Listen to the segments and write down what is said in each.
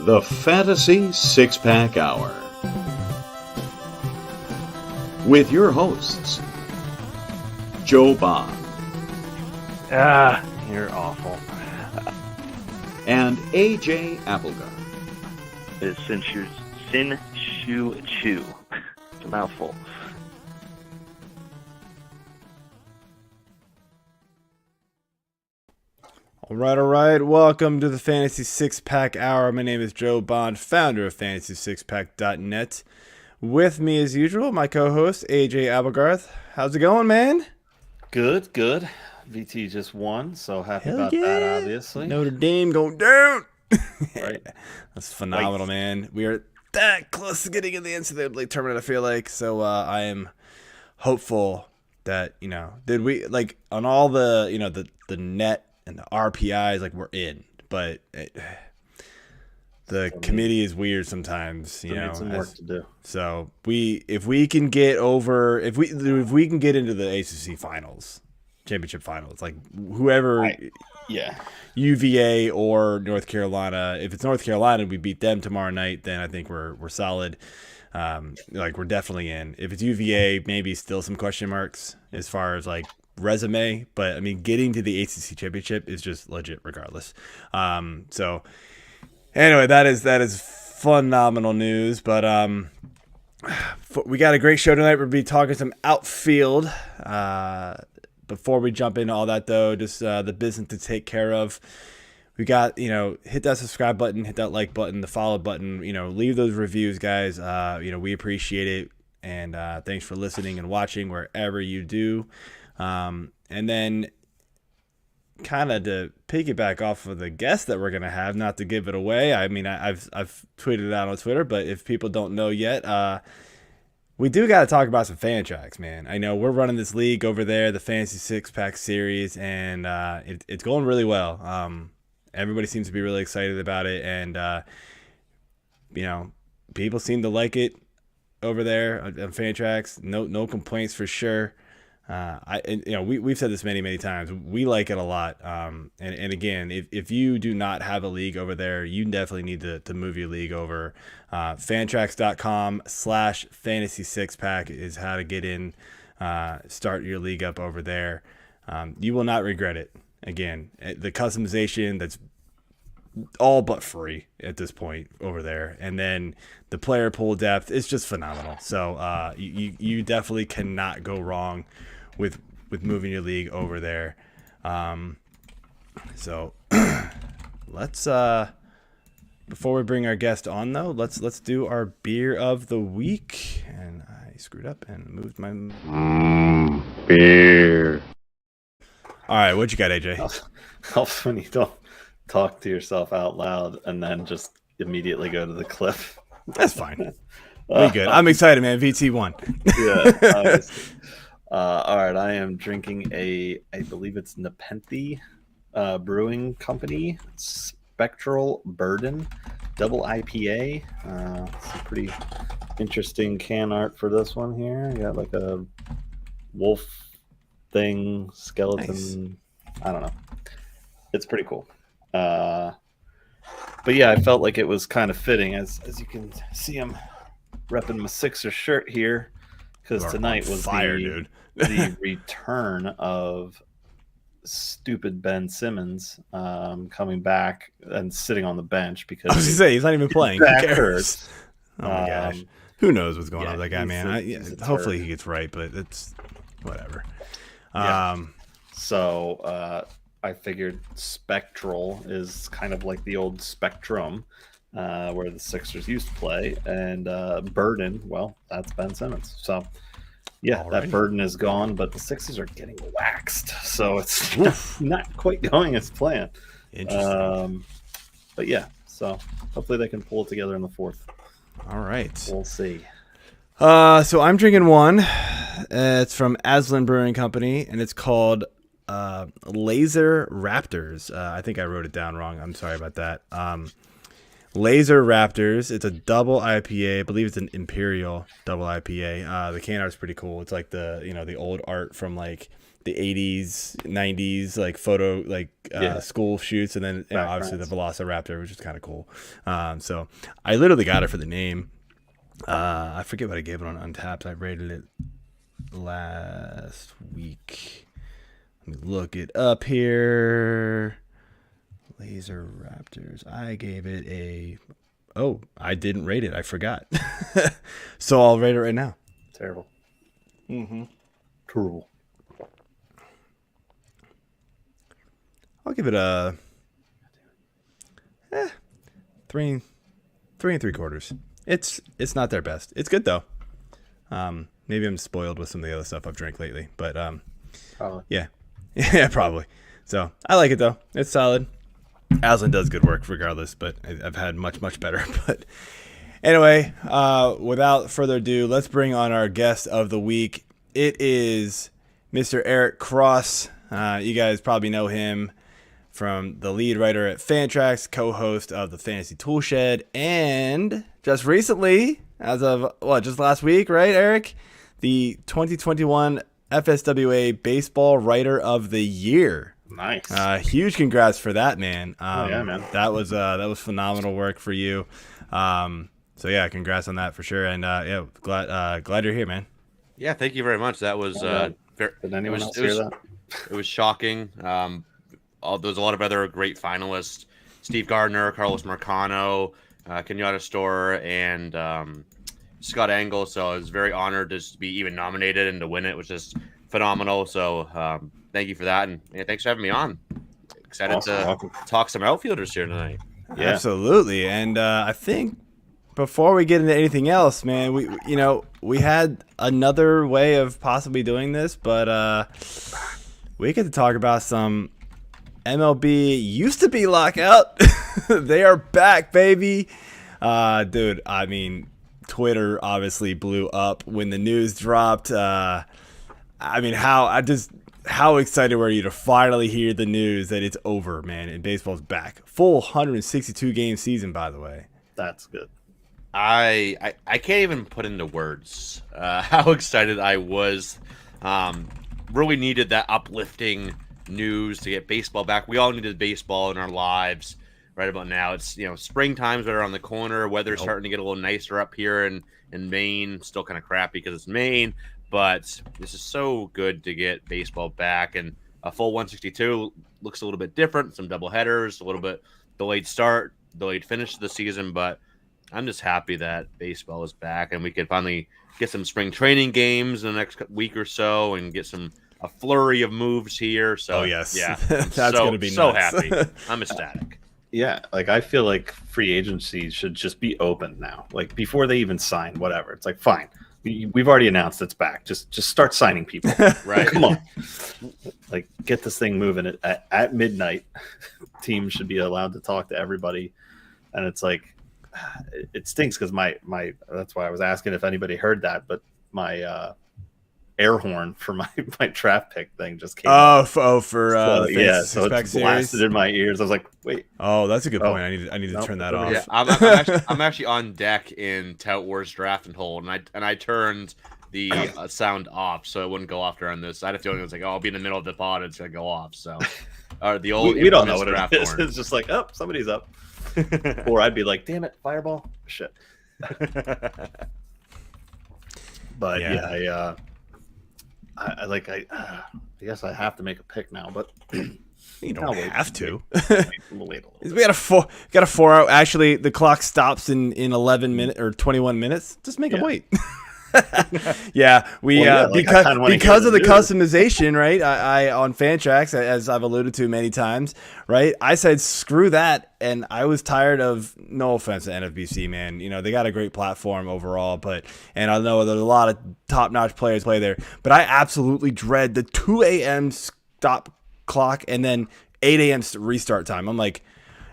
The Fantasy Six-Pack Hour. With your hosts, Joe Bond. You're awful. And AJ Applegarth. It's Sin Shu Chu. It's a mouthful. All right. Welcome to the Fantasy Six-Pack Hour. My name is Joe Bond, founder of FantasySixPack.net. With me, as usual, my co-host, AJ Applegarth. How's it going, man? Good. VT just won, so happy Hell about that, obviously. Notre Dame going down. Right. That's phenomenal, man. We are that close to getting in the NCAA tournament, I feel like. So I am hopeful that, did we, like, on all the, the net and the RPIs, like, we're in. But the committee is weird sometimes, Need some work to do. So if we can get into the ACC finals, championship finals, like whoever, UVA or North Carolina. If it's North Carolina, we beat them tomorrow night, then I think we're solid. We're definitely in. If it's UVA, maybe still some question marks as far as like resume, but I mean, getting to the ACC championship is just legit regardless. So anyway, that is phenomenal news. But we got a great show tonight. We'll be talking some outfield. Before we jump into all that, though, just the business to take care of. We got, hit that subscribe button, hit that like button, the follow button, leave those reviews, guys. We appreciate it. And thanks for listening and watching wherever you do. And then kind of to piggyback off of the guest that we're going to have, not to give it away. I mean, I've tweeted it out on Twitter, but if people don't know yet, we do got to talk about some fan tracks, man. I know we're running this league over there, the Fantasy Six-Pack Series, and it's going really well. Everybody seems to be really excited about it, and people seem to like it over there on fan tracks. No complaints for sure. We've said this many times. We like it a lot. And again, if you do not have a league over there, you definitely need to move your league over. Fantrax.com/fantasy six-pack is how to get in, start your league up over there. You will not regret it. Again, the customization, that's all but free at this point over there. And then the player pool depth is just phenomenal. So you definitely cannot go wrong with moving your league over there. So let's before we bring our guest on, though, let's do our beer of the week. And I screwed up and moved my Beer. All right, what you got, AJ? How funny you don't talk to yourself out loud and then just immediately go to the clip. That's fine. We good. I'm excited, man. VT won. Yeah. All right, I am drinking I believe it's Nepenthe Brewing Company Spectral Burden Double IPA. Some pretty interesting can art for this one here. You got like a wolf thing, skeleton. Nice. I don't know. It's pretty cool. But yeah, I felt like it was kind of fitting, as you can see, I'm repping my Sixers shirt here because tonight was the return of stupid Ben Simmons coming back and sitting on the bench because I was gonna say he's not even playing. Who cares? Oh my gosh, who knows what's going on with that guy, man? Hopefully he gets right, but it's whatever. So I figured Spectral is kind of like the old Spectrum where the Sixers used to play, and Burden, well, that's Ben Simmons. So yeah, alrighty. That burden is gone, but the Sixers are getting waxed, so it's not quite going as planned. Interesting. But yeah, so hopefully they can pull it together in the fourth. All right. We'll see. So I'm drinking one. It's from Aslan Brewing Company, and it's called Laser Raptors. I think I wrote it down wrong. I'm sorry about that. Laser Raptors. It's a double IPA. I believe it's an Imperial double IPA. The can art's pretty cool. It's like the old art from like the 80s, 90s like photo school shoots, and then obviously the Velociraptor, which is kind of cool. So I literally got it for the name. I forget what I gave it on Untapped. I rated it last week. Let me look it up here. Laser Raptors. I gave it a... Oh, I didn't rate it. I forgot. So I'll rate it right now. Terrible. Cool. I'll give it a 3 3.75. It's not their best. It's good though. Maybe I'm spoiled with some of the other stuff I've drank lately, but Probably. yeah, probably. So I like it though. It's solid. Aslan does good work regardless, but I've had much better. But anyway, without further ado, let's bring on our guest of the week. It is Mr. Eric Cross. You guys probably know him from the lead writer at Fantrax, co-host of the Fantasy Toolshed, and just recently, as of just last week, right, Eric? The 2021 FSWA Baseball Writer of the Year. Nice. Huge congrats for that, man. Yeah, man. That was phenomenal work for you. So yeah, congrats on that for sure. And glad you're here, man. Yeah, thank you very much. That was Did anyone else hear that? It was shocking. There's a lot of other great finalists: Steve Gardner, Carlos Marcano, Kenyatta Store, and Scott Engel. So I was very honored to be even nominated and to win it, which is phenomenal. So thank you for that, and thanks for having me on. Excited to talk some outfielders here tonight. Yeah. Absolutely. And I think before we get into anything else, man, we had another way of possibly doing this, but we get to talk about some MLB used to be lockout. They are back, baby. Dude, I mean, Twitter obviously blew up when the news dropped. How excited were you to finally hear the news that it's over, man, and baseball's back? Full 162 game season, by the way. That's good. I can't even put into words how excited I was. Really needed that uplifting news to get baseball back. We all needed baseball in our lives right about now. It's springtime's right around the corner. Weather's starting to get a little nicer up here in Maine. Still kind of crappy because it's Maine, but this is so good to get baseball back. And a full 162 looks a little bit different. Some double headers, a little bit delayed start, delayed finish to the season, but I'm just happy that baseball is back and we can finally get some spring training games in the next week or so and get a flurry of moves here. So yes, yeah, that's going to be so nuts. happy. I'm ecstatic. Yeah, like I feel like free agency should just be open now. Like before they even sign, whatever. It's like fine, we've already announced it's back. Just start signing people. Right? Come on, like get this thing moving. At midnight, teams should be allowed to talk to everybody, and it's like it stinks because my that's why I was asking if anybody heard that, but my air horn for my draft pick thing just came out. For so it's series? blasted in my ears. I was like, wait. Oh, that's a good point. I need to turn that off. Yeah, I'm actually on deck in Tout Wars Draft and Hold, and I turned the sound off so it wouldn't go off during this. I had a feeling it was like, I'll be in the middle of the pod and it's gonna go off. So, the old we don't know what it is. Horn. It's just like, oh, somebody's up. Or I'd be like, damn it, fireball, shit. But yeah, I guess I have to make a pick now, but you don't have to. We'll wait a little bit. We got a 4 hour. Actually, the clock stops in 11 minutes or 21 minutes. Just make them wait. Yeah, because of the customization, right? I on Fantrax, as I've alluded to many times, right? I said screw that, and I was tired of. No offense to NFBC, man. They got a great platform overall, and I know there's a lot of top-notch players play there, but I absolutely dread the 2 a.m. stop clock and then 8 a.m. restart time. I'm like,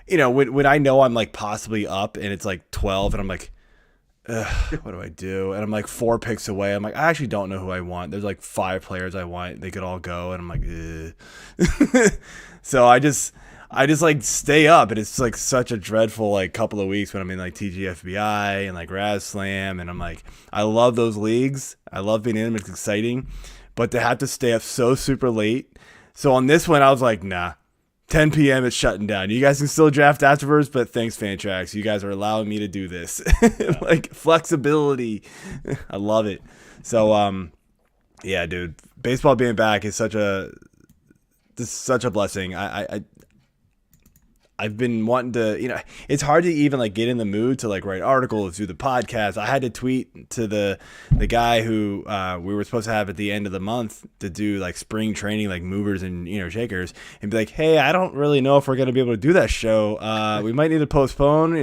when I know I'm like possibly up and it's like 12, and I'm like, what do I do? And I'm like 4 picks away. I'm like, I actually don't know who I want. There's like 5 players I want. They could all go, and I'm like, ugh. So I just like stay up, and it's like such a dreadful like couple of weeks when I'm in like TGFBI and like Raz Slam, and I'm like, I love those leagues. I love being in them. It's exciting, but to have to stay up so super late. So on this one, I was like, nah, 10 p.m. it's shutting down. You guys can still draft afterwards, but thanks, Fantrax. You guys are allowing me to do this. Like flexibility. I love it. So, yeah, dude, baseball being back is such a blessing. I've been wanting to, it's hard to even like get in the mood to like write articles, do the podcast. I had to tweet to the guy who we were supposed to have at the end of the month to do like spring training, like movers and, shakers, and be like, hey, I don't really know if we're going to be able to do that show. We might need to postpone,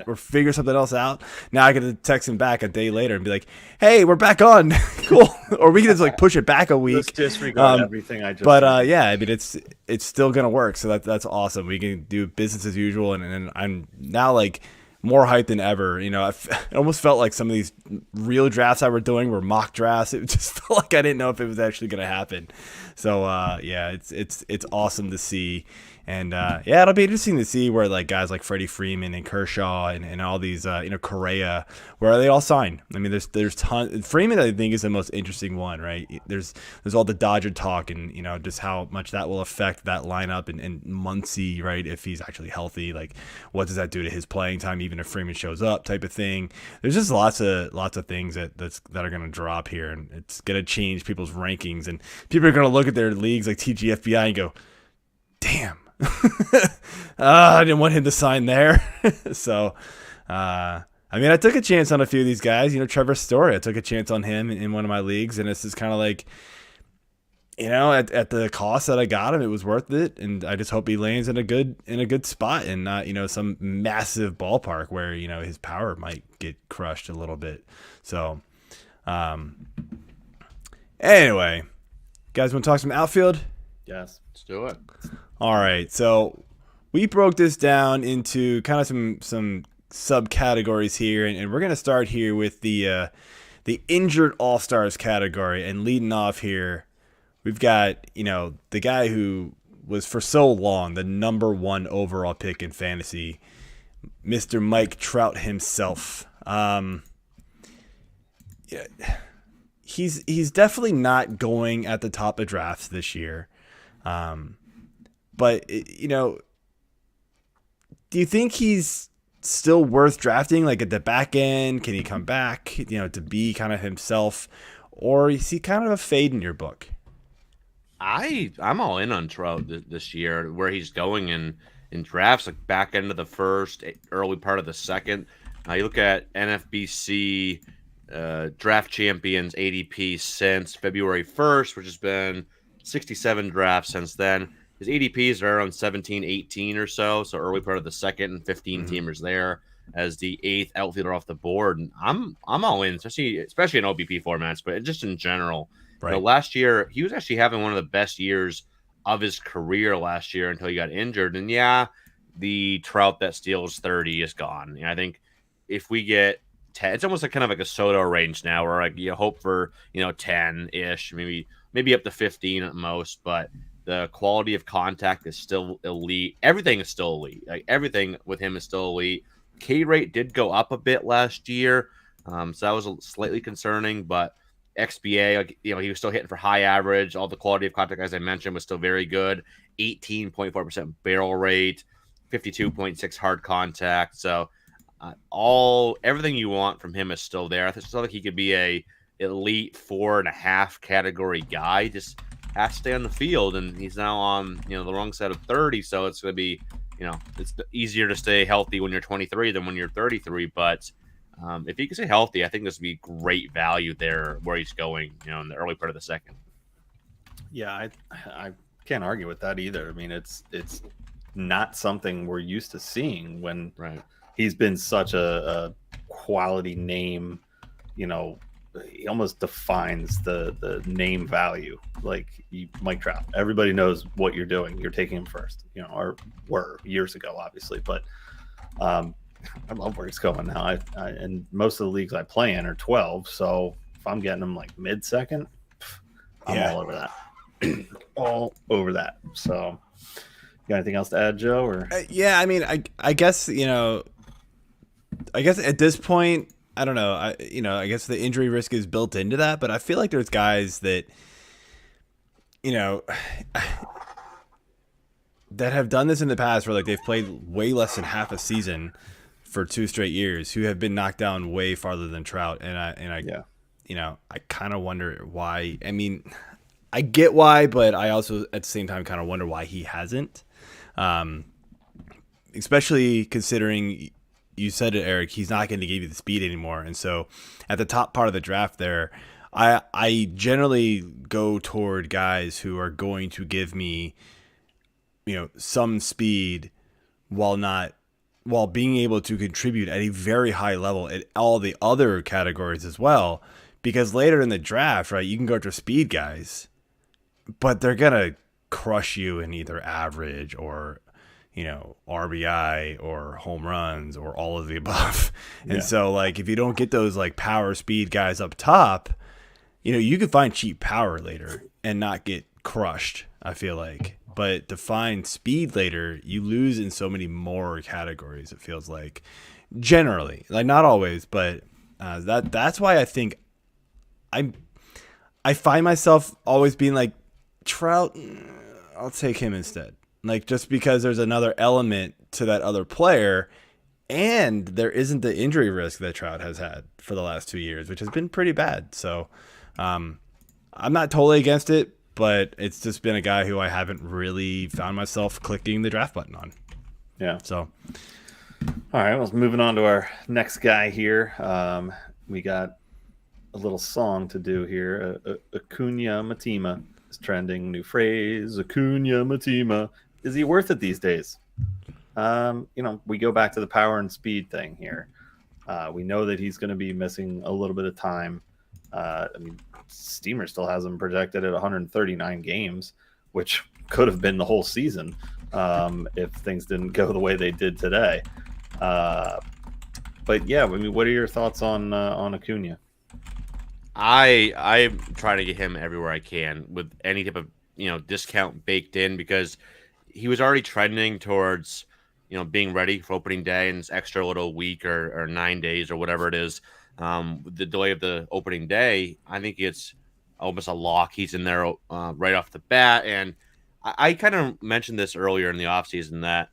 or figure something else out. Now I get to text him back a day later and be like, hey, we're back on. Cool. Or we can just like push it back a week. Let's disregard everything I just said. Yeah, I mean, it's still going to work. So that's awesome. We can do business as usual, and I'm now like more hyped than ever. I almost felt like some of these real drafts I were doing were mock drafts. It just felt like I didn't know if it was actually going to happen. So yeah, it's awesome to see. And yeah, it'll be interesting to see where like guys like Freddie Freeman and Kershaw and all these Correa, where they all sign. I mean, there's tons. Freeman, I think, is the most interesting one, right? There's all the Dodger talk and just how much that will affect that lineup and Muncy, right? If he's actually healthy, like what does that do to his playing time, even if Freeman shows up, type of thing. There's just lots of things that are going to drop here, and it's going to change people's rankings, and people are going to look at their leagues like TGFBI and go, damn. I didn't want him to sign there. So, I mean, I took a chance on a few of these guys. Trevor Story, I took a chance on him in one of my leagues, and this is kind of like, at the cost that I got him, it was worth it. And I just hope he lands in a good spot and not, some massive ballpark where, his power might get crushed a little bit. So, anyway, guys want to talk some outfield? Yes. Let's do it. All right, so we broke this down into kind of some subcategories here, and we're gonna start here with the injured all-stars category. And leading off here, we've got the guy who was for so long the number 1 overall pick in fantasy, Mr. Mike Trout himself. Yeah, he's definitely not going at the top of drafts this year. But, do you think he's still worth drafting, like at the back end? Can he come back, to be kind of himself? Or is he kind of a fade in your book? I'm all in on Trout this year, where he's going in drafts, like back end of the first, early part of the second. You look at NFBC draft champions ADP since February 1st, which has been 67 drafts since then. His ADPs are around 17, 18 or so early part of the second, and 15 teamers there as the 8th outfielder off the board. And I'm all in, especially in OBP formats, but just in general. Right. Last year, he was actually having one of the best years of his career last year until he got injured. And yeah, the Trout that steals 30 is gone. I think if we get 10, it's almost like kind of like a Soto range now, where like you hope for 10-ish, maybe up to 15 at most, but the quality of contact is still elite. Everything is still elite. Like everything with him is still elite. K rate did go up a bit last year, so that was slightly concerning. But XBA, he was still hitting for high average. All the quality of contact, as I mentioned, was still very good. 18.4% barrel rate, 52.6 hard contact. So everything you want from him is still there. I still think he could be a elite 4.5 category guy. Just has to stay on the field, and he's now on the wrong side of 30, so it's going to be it's easier to stay healthy when you're 23 than when you're 33. But if he can stay healthy, I think this would be great value there where he's going in the early part of the second. Yeah, I can't argue with that either. I mean, it's not something we're used to seeing when he's been such a quality name. He almost defines the name value. Like Mike Trout, everybody knows what you're doing. You're taking him first, or were years ago, obviously. But I love where he's going now. And most of the leagues I play in are 12. So if I'm getting him like mid-second, I'm all over that. All over that. So, you got anything else to add, Joe? Or yeah, I mean, I guess at this point, I don't know. I guess the injury risk is built into that, but I feel like there's guys that that have done this in the past where like they've played way less than half a season for 2 straight years, who have been knocked down way farther than Trout. And I kind of wonder why. I mean, I get why, but I also at the same time kind of wonder why he hasn't. Especially considering you said it, Eric, he's not going to give you the speed anymore. And so at the top part of the draft there, I generally go toward guys who are going to give me, some speed while being able to contribute at a very high level at all the other categories as well. Because later in the draft, right, you can go after speed guys, but they're going to crush you in either average or, RBI or home runs or all of the above. And so like, if you don't get those like power speed guys up top, you can find cheap power later and not get crushed, I feel like. But to find speed later, you lose in so many more categories, it feels like. Generally. Like, not always, but that's why I think I find myself always being like, Trout, I'll take him instead. Like, just because there's another element to that other player, and there isn't the injury risk that Trout has had for the last 2 years, which has been pretty bad. So I'm not totally against it, but it's just been a guy who I haven't really found myself clicking the draft button on. Yeah. So, all right, well, moving on to our next guy here. We got a little song to do here. Acuña Matima is trending. New phrase, Acuña Matima. Is he worth it these days? We go back to the power and speed thing here. We know that he's going to be missing a little bit of time. Steamer still has him projected at 139 games, which could have been the whole season if things didn't go the way they did today. But yeah, what are your thoughts on Acuña? I'm trying to get him everywhere I can with any type of discount baked in, because he was already trending towards being ready for opening day in this extra little week or 9 days or whatever it is. The delay of the opening day, I think it's almost a lock. He's in there right off the bat. And I kind of mentioned this earlier in the offseason that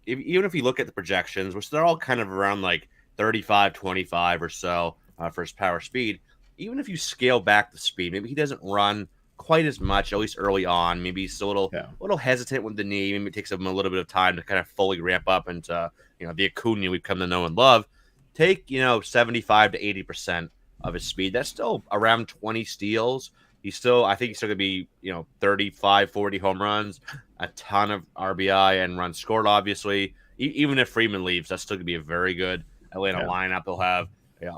even if you look at the projections, which they're all kind of around like 35, 25 or so for his power speed, even if you scale back the speed, maybe he doesn't run quite as much, at least early on. Maybe he's still a little hesitant with the knee. Maybe it takes him a little bit of time to kind of fully ramp up into the Acuña we've come to know and love. Take 75 to 80% of his speed. That's still around 20 steals. I think he's still gonna be 35, 40 home runs, a ton of RBI and runs scored. Obviously, even if Freeman leaves, that's still gonna be a very good Atlanta lineup. They'll have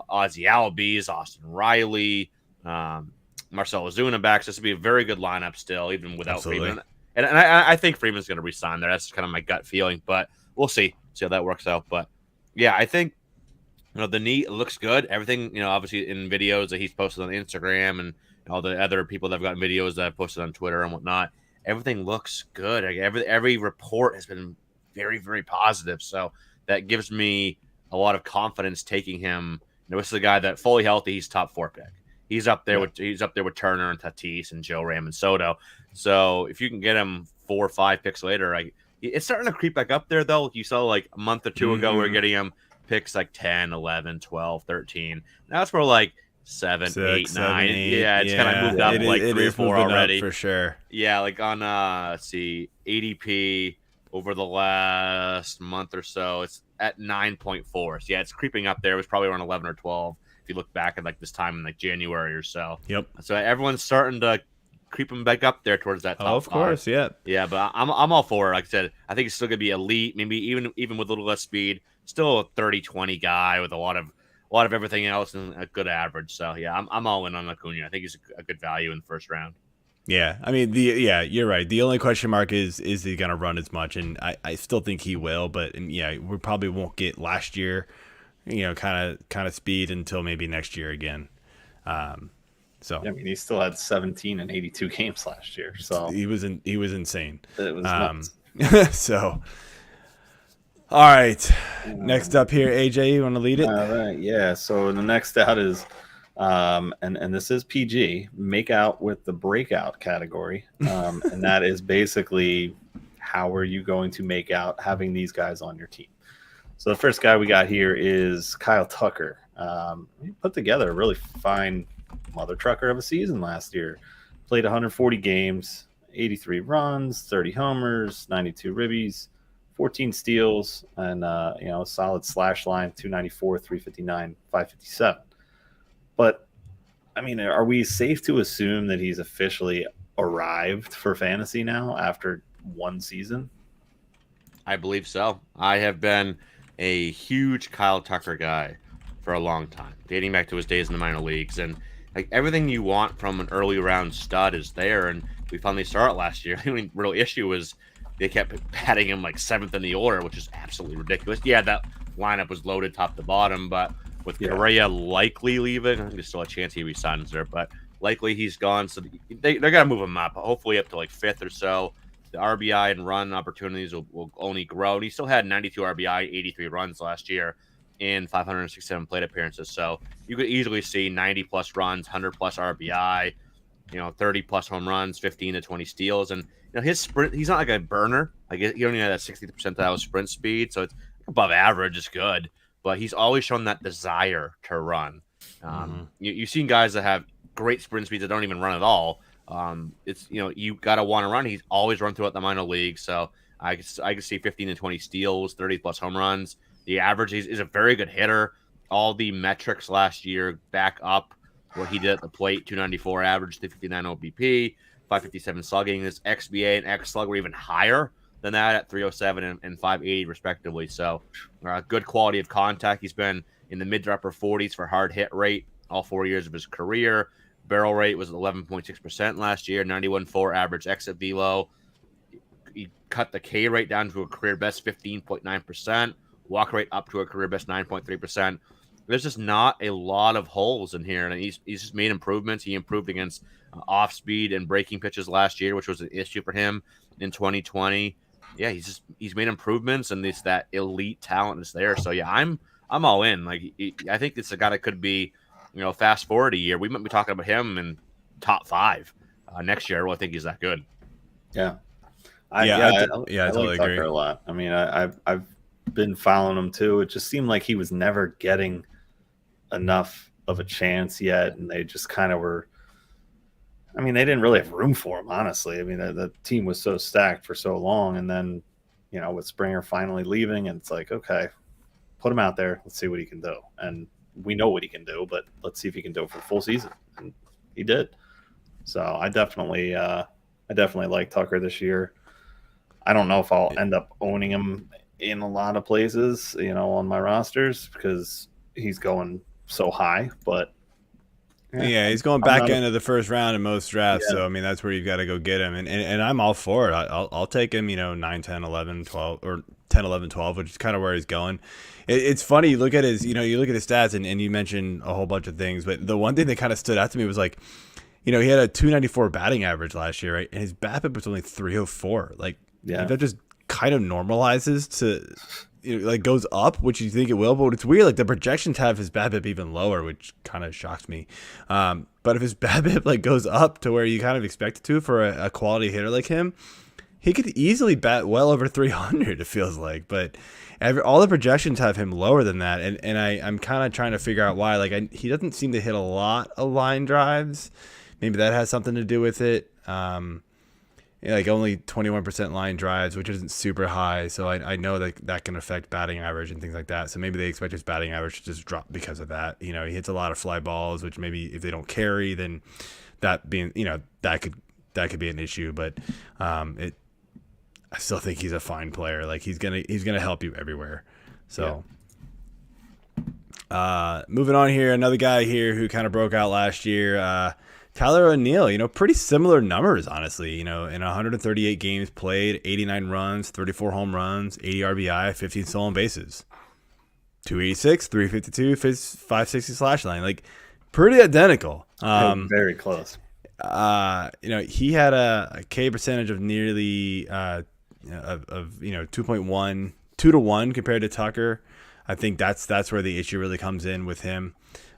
Ozzie Albies, Austin Riley, Marcell Ozuna back. So this will be a very good lineup still, even without Freeman. And I think Freeman's going to resign there. That's kind of my gut feeling, but we'll see how that works out. But yeah, I think the knee looks good. Everything obviously in videos that he's posted on Instagram and all the other people that have gotten videos that I've posted on Twitter and whatnot, everything looks good. Like every report has been very, very positive. So that gives me a lot of confidence taking him. This is a guy that fully healthy, he's top 4 pick. He's up there with Turner and Tatis and Joe Ram and Soto. So if you can get him 4 or 5 picks later, it's starting to creep back up there though. You saw like a month or two ago we were getting him picks like 10, 11, 12, 13. Now it's more like 7, 8, 9. Yeah, it's kind of moved up like 3 or 4 already for sure. Yeah, like on ADP over the last month or so, it's at 9.4. So yeah, it's creeping up there. It was probably around 11 or 12 if you look back at like this time in like January or so. Yep. So everyone's starting to creep him back up there towards that top. Oh, of course, yeah. Yeah, but I'm all for it. Like I said, I think it's still gonna be elite. Maybe even with a little less speed, still a 30-20 guy with a lot of everything else and a good average. So yeah, I'm all in on Acuña. I think he's a good value in the first round. Yeah, I mean you're right. The only question mark is he gonna run as much, and I still think he will, but we probably won't get last year, kind of speed until maybe next year again. So he still had 17 and 82 games last year, so he was insane. It was nuts. So all right, next up here, AJ, you want to lead it? All right, yeah. So the next out is And this is PG, make out with the breakout category. And that is basically, how are you going to make out having these guys on your team? So the first guy we got here is Kyle Tucker. He put together a really fine mother trucker of a season last year. Played 140 games, 83 runs, 30 homers, 92 ribbies, 14 steals, and a solid slash line, 294, 359, 557. But I mean, are we safe to assume that he's officially arrived for fantasy now after one season? I believe so. I have been a huge Kyle Tucker guy for a long time, dating back to his days in the minor leagues, and like everything you want from an early round stud is there. And we finally saw it last year. The only real issue was they kept batting him like 7th in the order, which is absolutely ridiculous. Yeah, that lineup was loaded top to bottom, but with Correa likely leaving, I think there's still a chance he resigns there, but likely he's gone. So they're going to move him up, hopefully up to like 5th or so. The RBI and run opportunities will only grow. And he still had 92 RBI, 83 runs last year in 567 plate appearances. So you could easily see 90-plus runs, 100-plus RBI, 30-plus home runs, 15 to 20 steals. And his sprint, he's not like a burner. Like he don't even have that 60th percentile sprint speed, so it's above average. It's good, but he's always shown that desire to run. You've seen guys that have great sprint speeds that don't even run at all. It's you gotta want to run. He's always run throughout the minor league, so I could see 15 to 20 steals, 30-plus home runs. The average is a very good hitter. All the metrics last year back up what he did at the plate: 294 average, 359 OBP, 557 slugging. His XBA and X slug were even higher than that at 307 and 580 respectively. So good quality of contact. He's been in the mid to upper 40s for hard hit rate all 4 years of his career. Barrel rate was 11.6% last year, 91.4 average exit velo. He cut the K rate down to a career best 15.9%. Walk rate up to a career best 9.3%. There's just not a lot of holes in here, and he's just made improvements. He improved against off speed and breaking pitches last year, which was an issue for him in 2020. Yeah, he's made improvements, and that elite talent is there. So yeah, I'm all in. Like I think it's a guy that could be, fast forward a year, we might be talking about him in top 5 next year. Well, I think he's that good. Yeah, I totally like agree Tucker a lot. I mean, I've been following him too. It just seemed like he was never getting enough of a chance yet, and they just kind of were. I mean, they didn't really have room for him, honestly. I mean, the team was so stacked for so long, and then, with Springer finally leaving, and it's like, okay, put him out there. Let's see what he can do. And we know what he can do, but let's see if he can do it for the full season. And he did. So I definitely like Tucker this year. I don't know if I'll end up owning him in a lot of places, on my rosters, because he's going so high, but yeah, he's going back into the first round in most drafts. Yeah. So, I mean, that's where you've got to go get him. And I'm all for it. I'll take him, 9, 10, 11, 12, or 10, 11, 12, which is kind of where he's going. It's funny. You look at his, you look at his stats, and you mentioned a whole bunch of things. But the one thing that kind of stood out to me was like, he had a 294 batting average last year, right? And his BABIP was only 304. Like, that just kind of normalizes to, goes up, which you think it will, but it's weird. Like the projections have his BABIP even lower, which kind of shocks me. But if his BABIP goes up to where you kind of expect it to for a quality hitter like him, he could easily bat well over 300. It feels like, but all the projections have him lower than that, and I'm kind of trying to figure out why. Like he doesn't seem to hit a lot of line drives. Maybe that has something to do with it. Only 21% line drives, which isn't super high. So I know that can affect batting average and things like that. So maybe they expect his batting average to just drop because of that. He hits a lot of fly balls, which maybe if they don't carry, then that being, that could be an issue. But I still think he's a fine player. Like he's gonna help you everywhere. So moving on here, another guy here who kind of broke out last year. Tyler O'Neill, pretty similar numbers, honestly. In 138 games played, 89 runs, 34 home runs, 80 RBI, 15 stolen bases. 286, 352, 560 slash line. Like, pretty identical. Very close. He had a K percentage of nearly 2.1, 2 to 1 compared to Tucker. I think that's where the issue really comes in with him.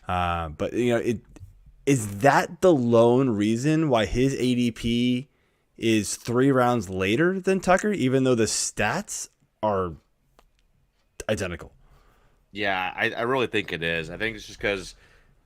But is that the lone reason why his ADP is 3 rounds later than Tucker, even though the stats are identical? Yeah, I really think it is. I think it's just because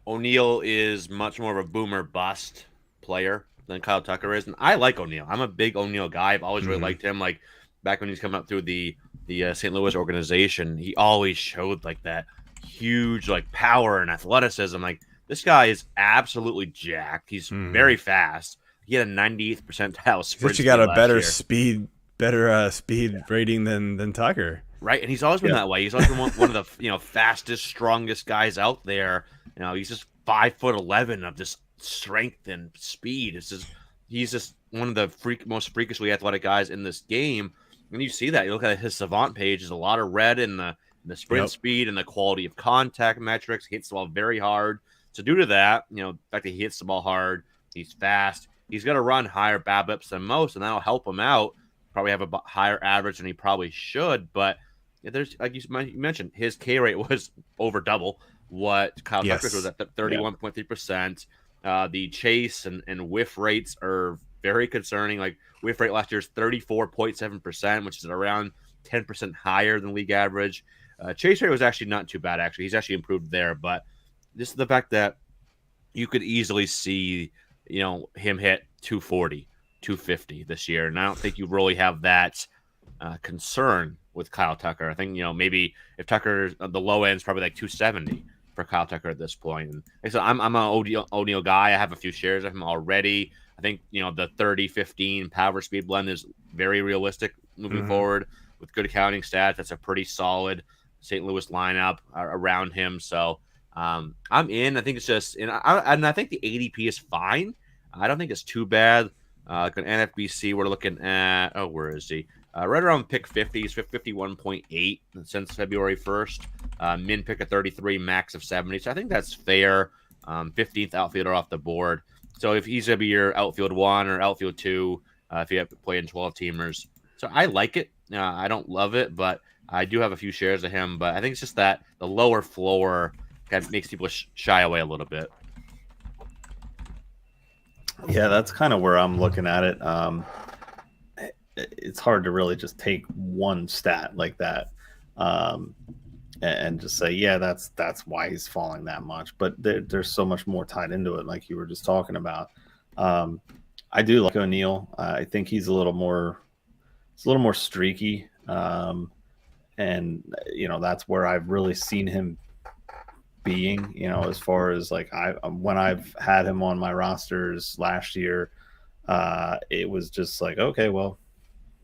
O'Neill is much more of a boomer bust player than Kyle Tucker is, and I like O'Neill. I'm a big O'Neill guy. I've always really liked him. Like back when he's coming up through the St. Louis organization, he always showed like that huge like power and athleticism. Like this guy is absolutely jacked. He's very fast. He had a 98th percentile sprint. He's got a better speed rating than Tucker. Right, and he's always been that way. He's always been one of the fastest, strongest guys out there. He's just 5'11" of just strength and speed. He's just one of the most freakishly athletic guys in this game. And you see that. You look at his Savant page. There's a lot of red in the sprint speed and the quality of contact metrics. He hits the ball very hard. So due to that, the fact that he hits the ball hard, he's fast. He's going to run higher BABIPs than most, and that'll help him out. Probably have a higher average than he probably should, but there's, like you mentioned, his K rate was over double what Kyle Tucker's was at 31.3%. The chase and whiff rates are very concerning. Like whiff rate last year is 34.7%, which is around 10% higher than league average. Chase rate was actually not too bad, actually. He's actually improved there, but this is the fact that you could easily see, him hit 240, 250 this year, and I don't think you really have that concern with Kyle Tucker. I think, maybe if Tucker, the low end is probably like 270 for Kyle Tucker at this point. And like I said, I'm an O'Neill guy. I have a few shares of him already. I think, the 30-15 power speed blend is very realistic moving forward with good counting stats. That's a pretty solid St. Louis lineup around him. So I'm in. I think it's just, and I think the ADP is fine. I don't think it's too bad. Like an NFBC, we're looking at, where is he? Right around pick 50, he's 51.8 since February 1st. Min pick of 33, max of 70. So I think that's fair. 15th outfielder off the board. So if he's going to be your outfield 1 or outfield 2, if you have to play in 12 teamers. So I like it. I don't love it, but I do have a few shares of him. But I think it's just that the lower floor kind of makes people shy away a little bit. Yeah, that's kind of where I'm looking at it. It's hard to really just take one stat like that and just say, yeah, that's why he's falling that much. But there's so much more tied into it, like you were just talking about. I do like O'Neill. I think he's a little more streaky, and that's where I've really seen him being. As far as like when I've had him on my rosters last year, it was just like, okay, well,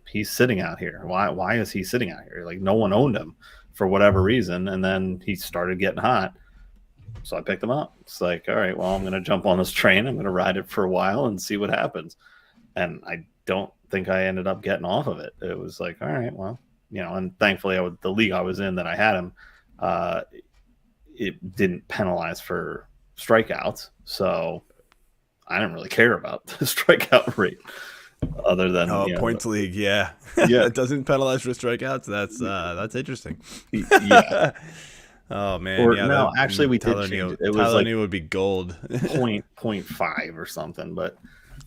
he's sitting out here. Why is he sitting out here? Like no one owned him for whatever reason, and then he started getting hot, so I picked him up. It's like, all right, well, I'm going to jump on this train. I'm going to ride it for a while and see what happens. And I don't think I ended up getting off of it. It was like, all right, well, and thankfully the league I was in that I had him, it didn't penalize for strikeouts, so I didn't really care about the strikeout rate. Other than points league, yeah, it doesn't penalize for strikeouts. That's interesting. Yeah. Oh man, or no, actually we did change it. It was Tyler like O'Neill would be gold. 0.5 or something, but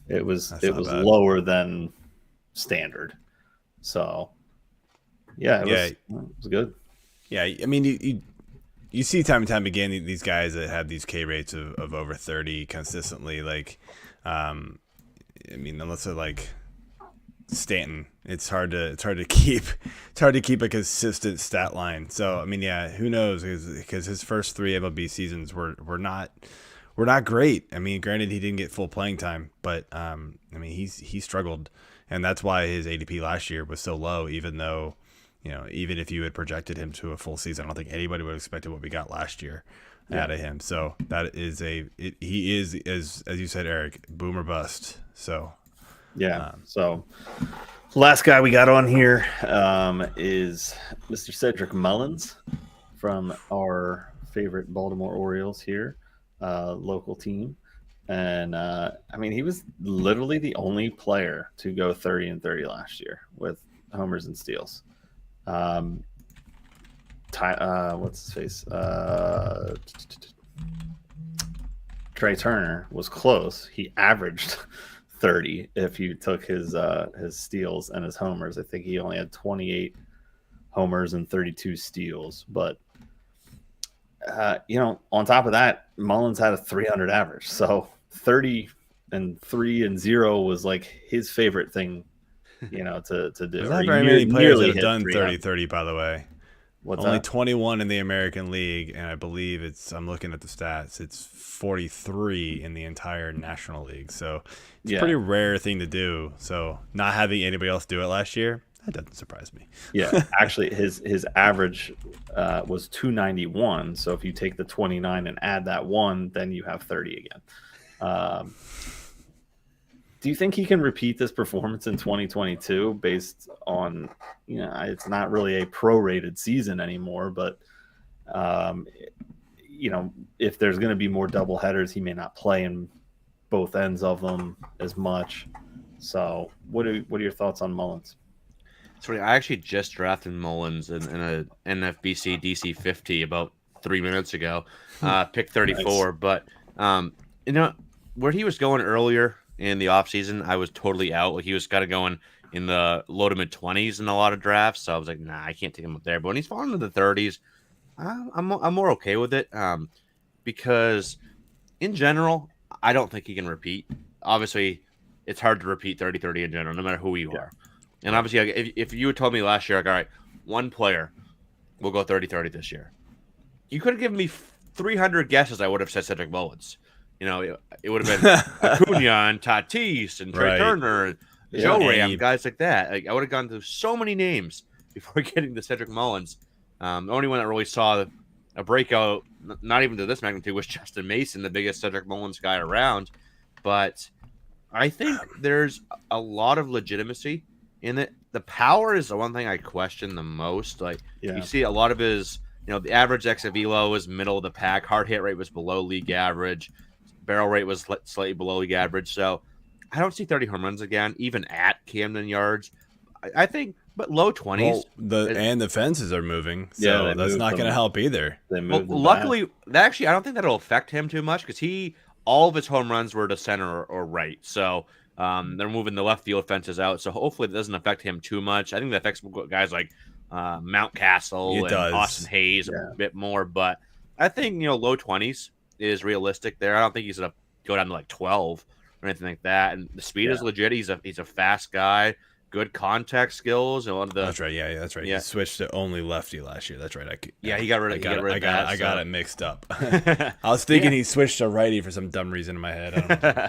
it was bad. lower than standard. So it was good. Yeah, I mean you see time and time again these guys that have these K rates of over 30 consistently. Like, I mean, unless they're like Stanton, it's hard to keep a consistent stat line. So I mean, yeah, who knows? Because his first 3 MLB seasons were not great. I mean, granted he didn't get full playing time, but I mean he struggled, and that's why his ADP last year was so low. Even though, even if you had projected him to a full season, I don't think anybody would have expected what we got last year out of him. So that is he is, as you said, Eric, boomer bust. So so last guy we got on here is Mr. Cedric Mullens from our favorite Baltimore Orioles here, local team. And I mean, he was literally the only player to go 30-30 last year with homers and steals. What's his face? Trey Turner was close. He averaged 30 if you took his steals and his homers. I think he only had 28 homers and 32 steals. But, on top of that, Mullens had a 300 average. So 30 and 3 and 0 was like his favorite thing, to do. There's not very many players that have done 30-30, by the way. Only 21 in the American League, and I believe I'm looking at the stats, it's 43 in the entire National League. So it's a pretty rare thing to do. So not having anybody else do it last year, that doesn't surprise me. Yeah, actually his average was 291. So if you take the 29 and add that 1, then you have 30 again. Do you think he can repeat this performance in 2022 based on, it's not really a prorated season anymore, but, if there's going to be more double headers, he may not play in both ends of them as much. So what are your thoughts on Mullens? Sorry, I actually just drafted Mullens in a NFBC DC 50 about 3 minutes ago, pick 34. Nice. But, where he was going earlier in the offseason, I was totally out. Like, he was kind of going in the low to mid 20s in a lot of drafts. So I was like, nah, I can't take him up there. But when he's falling into the 30s, I'm more okay with it. Because in general, I don't think he can repeat. Obviously, it's hard to repeat 30-30 in general, no matter who you are. And obviously, if you had told me last year, like, all right, one player will go 30-30 this year, you could have given me 300 guesses. I would have said Cedric Mullens. It would have been Acuña and Tatis and Trey Turner and Joe Ram, guys like that. Like, I would have gone through so many names before getting to Cedric Mullens. The only one that really saw a breakout, not even to this magnitude, was Justin Mason, the biggest Cedric Mullens guy around. But I think there's a lot of legitimacy in it. The power is the one thing I question the most. Like, you see a lot of his, the average exit velo was middle of the pack. Hard hit rate was below league average. Barrel rate was slightly below league average. So I don't see 30 home runs again, even at Camden yards. I think, but low 20s. Well, and the fences are moving, so that's not going to help either. Luckily, I don't think that'll affect him too much because all of his home runs were to center or right. So they're moving the left field fences out. So hopefully it doesn't affect him too much. I think that affects guys like Mountcastle and Austin Hayes a bit more. But I think, low 20s is realistic there. I don't think he's going to go down to like 12 or anything like that. And the speed is legit. He's a fast guy, good contact skills. And that's right. Yeah, that's right. Yeah. He switched to only lefty last year. That's right. He got rid of that. I got it mixed up. I was thinking he switched to righty for some dumb reason in my head. I don't know.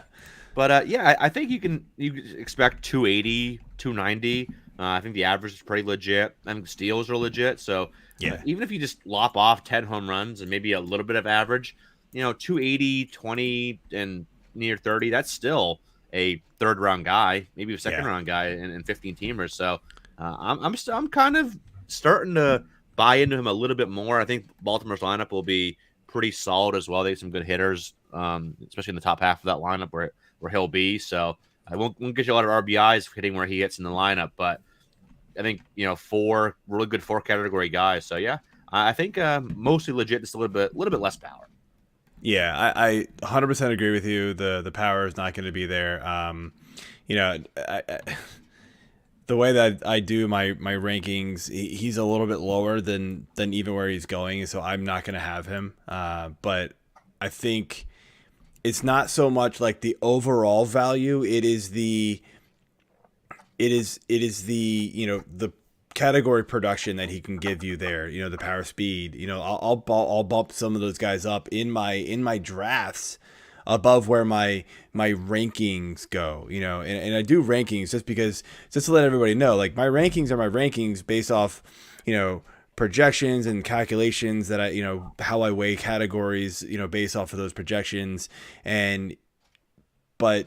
But I think you can expect 280, 290. I think the average is pretty legit. I think steals are legit. So even if you just lop off 10 home runs and maybe a little bit of average, 280, 20, and near 30, that's still a third round guy, maybe a second round guy in 15 teamers. So I'm kind of starting to buy into him a little bit more. I think Baltimore's lineup will be pretty solid as well. They have some good hitters, especially in the top half of that lineup where he'll be. So I won't get you a lot of RBIs hitting where he gets in the lineup, but I think 4 really good 4 category guys. So I think mostly legit, just a little bit less power. Yeah, I 100% agree with you. The power is not going to be there. The way that I do my rankings, he's a little bit lower than even where he's going, so I'm not going to have him. But I think it's not so much like the overall value. It is the the category production that he can give you there. The power, speed. I'll bump some of those guys up in my drafts above where my rankings go. And I do rankings just to let everybody know, like, my rankings are my rankings based off projections and calculations that I how I weigh categories based off of those projections, and I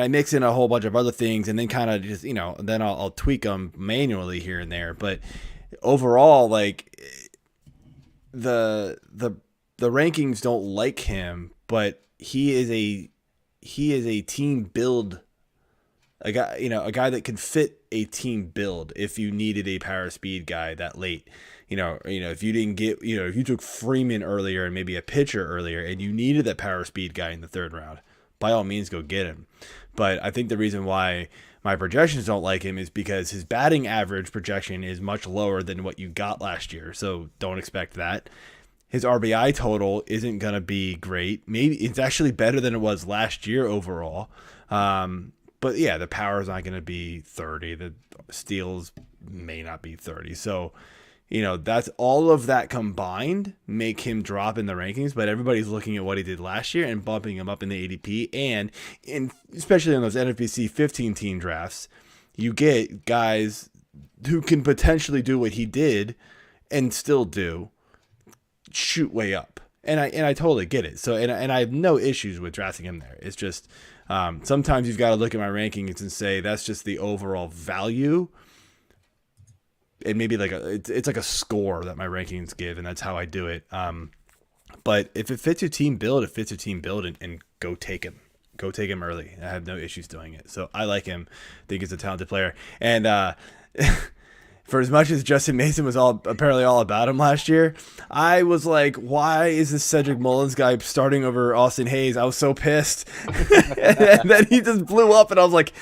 mix in a whole bunch of other things, and then kind of just, then I'll tweak them manually here and there. But overall, like, the rankings don't like him, but he is a team build a guy that can fit a team build if you needed a power speed guy that late. If you didn't get, if you took Freeman earlier and maybe a pitcher earlier and you needed that power speed guy in the 3rd round, by all means, go get him. But I think the reason why my projections don't like him is because his batting average projection is much lower than what you got last year. So don't expect that. His RBI total isn't going to be great. Maybe it's actually better than it was last year overall. But yeah, the power is not going to be 30. The steals may not be 30. So, that's all of that combined make him drop in the rankings. But everybody's looking at what he did last year and bumping him up in the ADP. And especially in those NFBC 15-team drafts, you get guys who can potentially do what he did and still do, shoot way up. And I totally get it. So and I have no issues with drafting him there. It's just sometimes you've got to look at my rankings and say that's just the overall value. And maybe it's like a score that my rankings give, and that's how I do it. But if it fits your team build, it fits your team build, and go take him. Go take him early. I have no issues doing it. So I like him. I think he's a talented player. And for as much as Justin Mason was apparently all about him last year, I was like, why is this Cedric Mullens guy starting over Austin Hayes? I was so pissed. And then he just blew up, and I was like,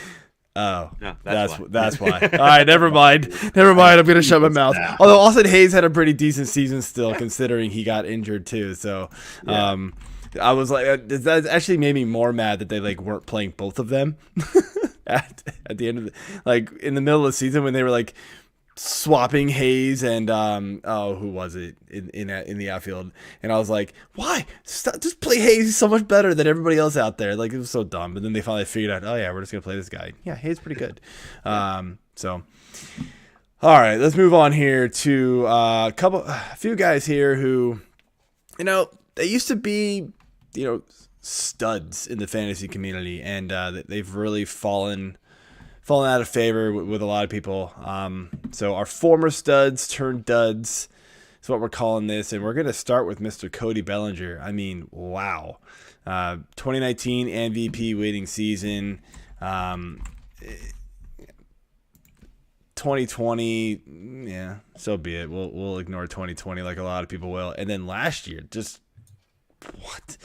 oh, no, that's why. All right, never mind. I'm going to shut my mouth. Although Austin Hayes had a pretty decent season still, considering he got injured too. So I was like, that actually made me more mad that they weren't playing both of them at the end of in the middle of the season when they were swapping Hayes and who was it in the outfield, and I was like, why? Just play Hayes. He's so much better than everybody else out there. It was so dumb. But then they finally figured out, oh yeah, we're just gonna play this guy. Yeah, Hayes pretty good. So all right, let's move on here to a few guys here who, they used to be, studs in the fantasy community, and they've really fallen out of favor with a lot of people. So our former studs turned duds is what we're calling this. And we're going to start with Mr. Cody Bellinger. I mean, wow. 2019 MVP winning season. 2020, yeah, so be it. We'll ignore 2020 like a lot of people will. And then last year, just what?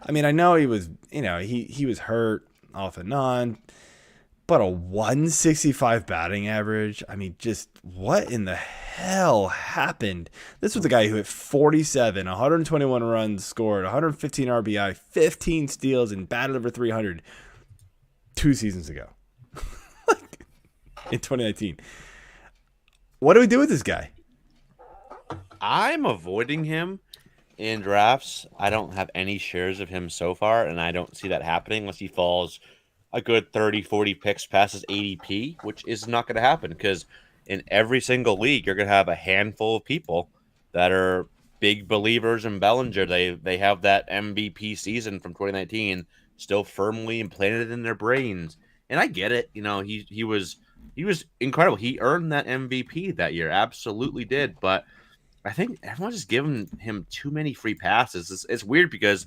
I mean, I know he was, he was hurt off and on, but a 165 batting average. I mean, just what in the hell happened? This was a guy who hit 47, 121 runs scored, 115 RBI, 15 steals, and batted over 300 2 seasons ago. In 2019. What do we do with this guy? I'm avoiding him in drafts. I don't have any shares of him so far, and I don't see that happening unless he falls a good 30, 40 picks past his ADP, which is not going to happen because in every single league, you're going to have a handful of people that are big believers in Bellinger. They have that MVP season from 2019 still firmly implanted in their brains. And I get it. He was incredible. He earned that MVP that year. Absolutely did. But I think everyone's just giving him too many free passes. It's weird because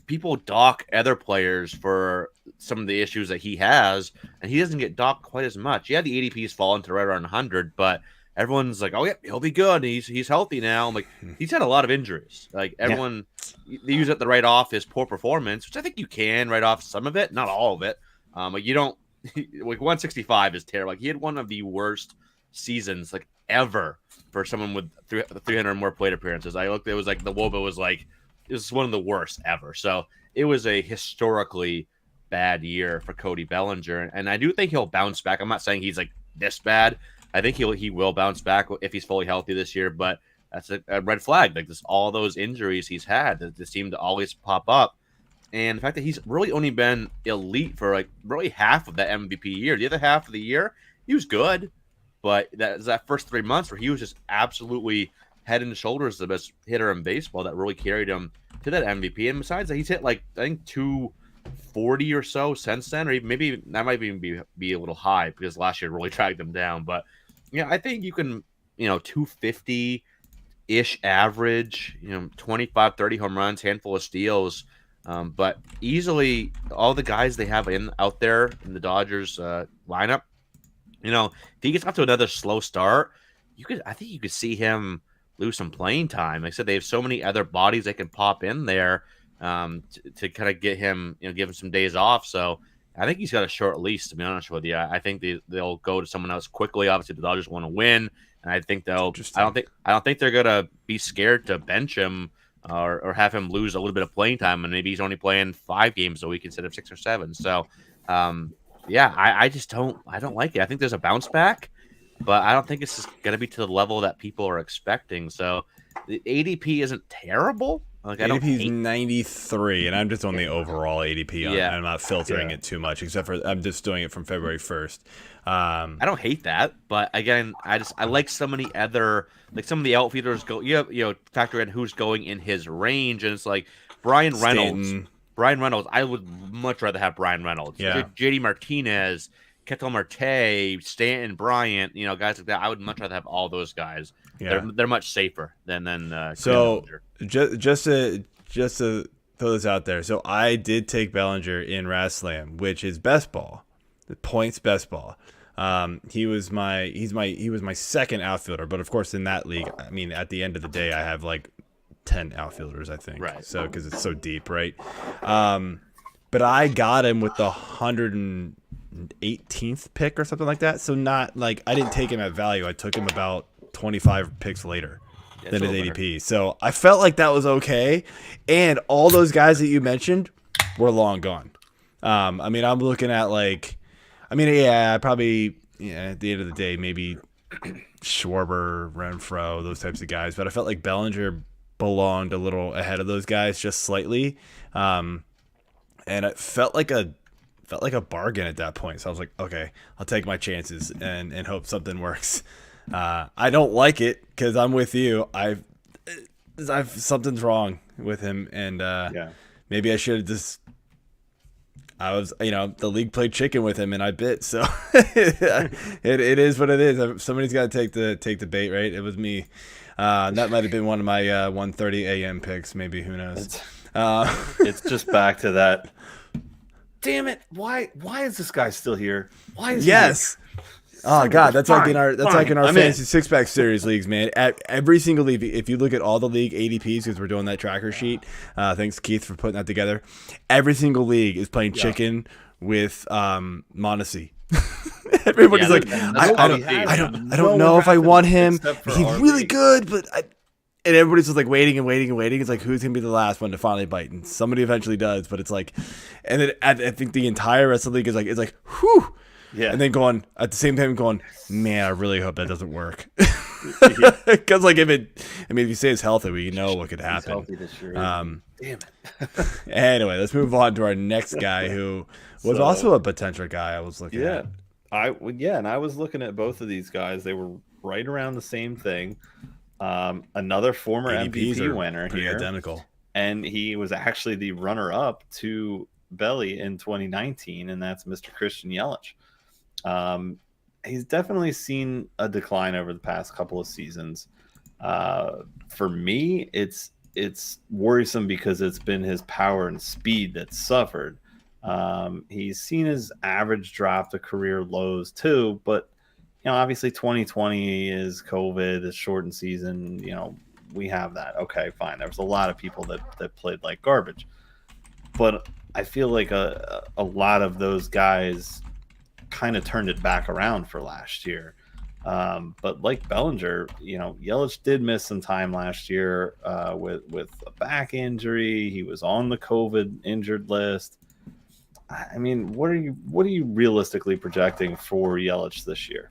people dock other players for some of the issues that he has, and he doesn't get docked quite as much. Yeah, the ADP's fallen to right around 100, but everyone's like, oh, yeah, he'll be good. He's healthy now. I'm like, he's had a lot of injuries. Everyone, they use it to write off his poor performance, which I think you can write off some of it, not all of it. You don't, 165 is terrible. He had one of the worst seasons ever for someone with 300 or more plate appearances. I looked, it was the WOBA was it was one of the worst ever. So it was a historically bad year for Cody Bellinger. And I do think he'll bounce back. I'm not saying he's this bad. I think he will bounce back if he's fully healthy this year, but that's a red flag. All those injuries he's had that seem to always pop up. And the fact that he's really only been elite for really half of that MVP year. The other half of the year, he was good, but that first 3 months where he was just absolutely head and shoulders the best hitter in baseball that really carried him to that MVP. And besides that, he's hit I think 240 or so since then, or even, maybe that might even be a little high because last year really dragged him down. But yeah, I think you can 250 ish average, 25, 30 home runs, handful of steals. But easily all the guys they have out there in the Dodgers lineup, if he gets off to another slow start, I think you could see him lose some playing time. Like I said, they have so many other bodies that can pop in there to kind of get him, give him some days off. So I think he's got a short lease, to be honest with you. I think they'll go to someone else quickly. Obviously, the Dodgers want to win, and I think I don't think they're gonna be scared to bench him or have him lose a little bit of playing time, and maybe he's only playing 5 games a week instead of 6 or 7. So, I just don't like it. I think there's a bounce back, but I don't think it's going to be to the level that people are expecting. So the ADP isn't terrible. Like, ADP is 93, and I'm just on the overall ADP. I'm not filtering it too much, except for I'm just doing it from February 1st. I don't hate that, but again, I like some of the other, like some of the outfielders go. Factor in who's going in his range, and it's like Brian Reynolds. Stanton. Brian Reynolds, I would much rather have Brian Reynolds. Yeah. JD Martinez, Ketel Marte, Stanton, Bryant, guys like that. I would much rather have all those guys. Yeah. They're much safer than so just to throw this out there. So I did take Bellinger in Raslam, which is best ball, the points best ball. He was my second outfielder, but of course in that league, I mean, at the end of the day, I have like 10 outfielders, I think. Right. So because it's so deep, right? But I got him with the 118th pick or something like that. So not like I didn't take him at value. I took him about 25 picks later than his ADP. So I felt like that was okay. And all those guys that you mentioned were long gone. I mean, I'm looking at probably at the end of the day, maybe Schwarber, Renfroe, those types of guys. But I felt like Bellinger belonged a little ahead of those guys, just slightly. And it felt like a bargain at that point. So I was like, okay, I'll take my chances and hope something works. I don't like it because I'm with you. I've something's wrong with him, and maybe I should have just. I was, the league played chicken with him, and I bit. So it is what it is. Somebody's got to take the bait, right? It was me. That might have been one of my 1:30 a.m. picks. Maybe, who knows? It's just back to that. Damn it! Why is this guy still here? Why is he here? Oh God, that's like in our fantasy 6-pack series leagues, man. At every single league, if you look at all the league ADPs, because we're doing that tracker sheet. Thanks, Keith, for putting that together. Every single league is playing chicken with Mondesi. Everybody's like, I don't know if I want him. He's really good, but and everybody's just like waiting and waiting and waiting. It's like, who's gonna be the last one to finally bite? And somebody eventually does, but it's like, and then I think the entire rest of the league is like, whew. Yeah, and then going at the same time, man, I really hope that doesn't work. Because if you say it's healthy, we know what could happen. Healthy this year. Damn it. Anyway, let's move on to our next guy, who was also a potential guy I was looking at. And I was looking at both of these guys. They were right around the same thing. Another former MVP winner here, identical, and he was actually the runner-up to Belly in 2019, and that's Mr. Christian Yelich. He's definitely seen a decline over the past couple of seasons. For me, it's worrisome because it's been his power and speed that suffered. He's seen his average drop to career lows too, but obviously 2020 is COVID, it's shortened season. We have that. Okay, fine. There was a lot of people that played like garbage, but I feel like a lot of those guys kind of turned it back around for last year. But like Bellinger, Yelich did miss some time last year with a back injury. He was on the COVID injured list. I mean, what are you realistically projecting for Yelich this year?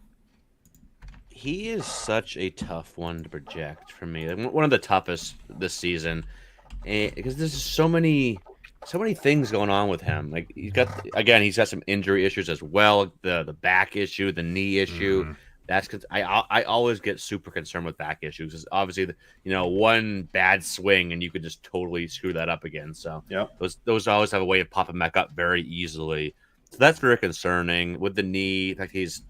He is such a tough one to project for me. One of the toughest this season, because there's so many things going on with him. Like he's got some injury issues as well. The back issue, the knee issue. Mm-hmm. That's I always get super concerned with back issues. Because obviously, one bad swing and you could just totally screw that up again. So those always have a way of popping back up very easily. So that's very concerning with the knee. Like he's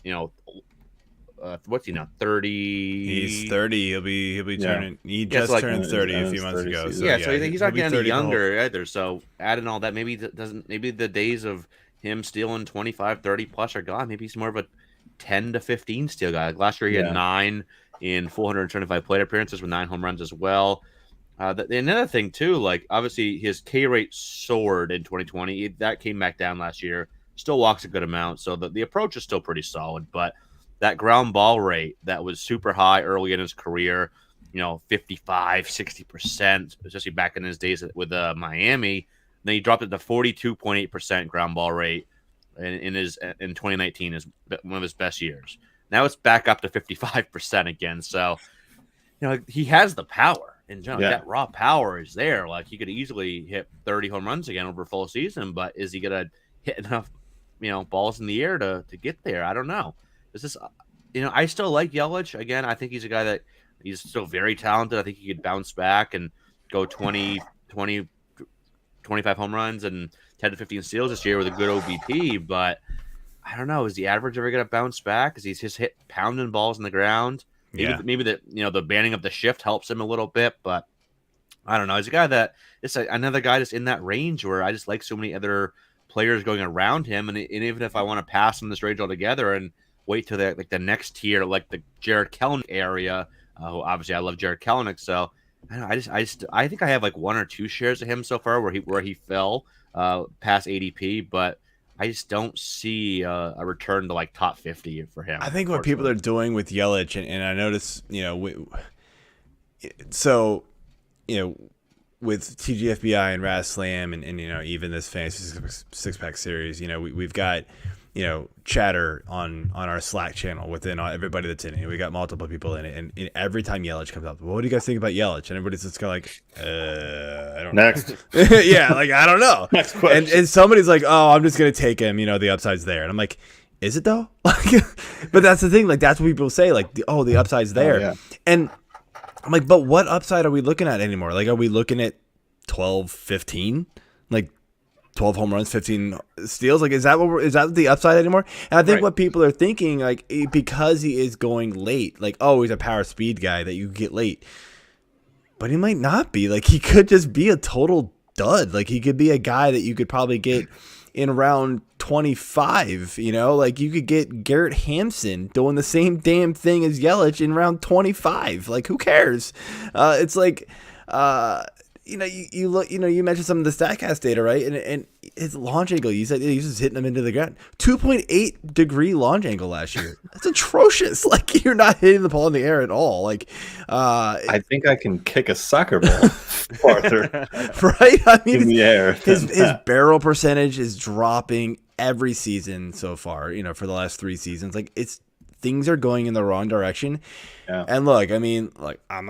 what's he now? 30. He's 30. He'll be turning. He just like, turned 30 a few months ago. So, so he's not getting any younger whole... either. So adding all that, maybe the days of him stealing 25, 30 plus are gone. Maybe he's more of a 10 to 15 steal guy. Like last year he had 9 in 475 plate appearances with 9 home runs as well. Another thing too, like obviously his K rate soared in 2020. That came back down last year. Still walks a good amount, so the approach is still pretty solid. But that ground ball rate that was super high early in his career, 55, 60%, especially back in his days with Miami. Then he dropped it to 42.8% ground ball rate in 2019 is one of his best years. Now it's back up to 55% again. So he has the power. And that raw power is there. Like he could easily hit 30 home runs again over a full season, but is he gonna hit enough, balls in the air to get there? I don't know. I still like Yelich. Again, I think he's a guy that he's still very talented. I think he could bounce back and go 20, 25 home runs and 10 to 15 steals this year with a good OBP. But I don't know. Is the average ever gonna bounce back? Is he's just hit pounding balls in the ground? Maybe the banning of the shift helps him a little bit, but I don't know. He's a guy that it's another guy that's in that range where I just like so many other players going around him, and even if I want to pass him this range altogether and wait till the next tier, like the Jared Kelenic area. Obviously, I love Jared Kelenic, so I think I have like 1 or 2 shares of him so far where he fell past ADP, but I just don't see a return to like top 50 for him. I think what people are doing with Yelich, and I notice, with TGFBI and Raz Slam and even this Fantasy Six Pack series, we've got chatter on our Slack channel within everybody that's in it. We got multiple people in it, and every time Yelich comes up, what do you guys think about Yelich? And everybody's just kind of like, I don't know. Next. Yeah, like I don't know. Next question. And somebody's like, oh, I'm just gonna take him. The upside's there, and I'm like, is it though? But that's the thing. Like that's what people say. Like, the upside's there, Oh, yeah. and I'm like, but what upside are we looking at anymore? Like, are we looking at 12, 15? Like 12 home runs, 15 steals? Like, is that the upside anymore? And I think what people are thinking, like, because he is going late, like, oh, he's a power speed guy that you get late. But he might not be. Like, he could just be a total dud. Like, he could be a guy that you could probably get in round 25, like you could get Garrett Hampson doing the same damn thing as Yelich in round 25. Like, who cares? It's like, you look, you mentioned some of the StatCast data, right? And his launch angle, you said he's just hitting them into the ground. 2.8 degree launch angle last year. That's atrocious. Like, you're not hitting the ball in the air at all. Like, I think I can kick a soccer ball farther. Right? I mean, in the air. His barrel percentage is dropping every season so far, for the last 3 seasons. Like, things are going in the wrong direction. Yeah. And look, I mean, like, I'm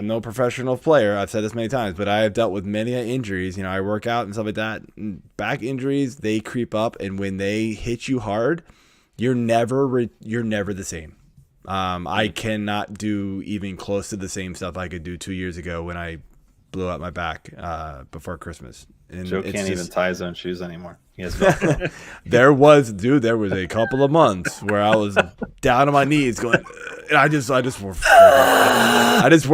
no professional player. I've said this many times, but I have dealt with many injuries. I work out and stuff like that. And back injuries, they creep up, and when they hit you hard, you're never the same. I cannot do even close to the same stuff I could do 2 years ago when I blew out my back before Christmas. And Joe can't even tie his own shoes anymore. He has There was a couple of months where I was down on my knees going, and I just wore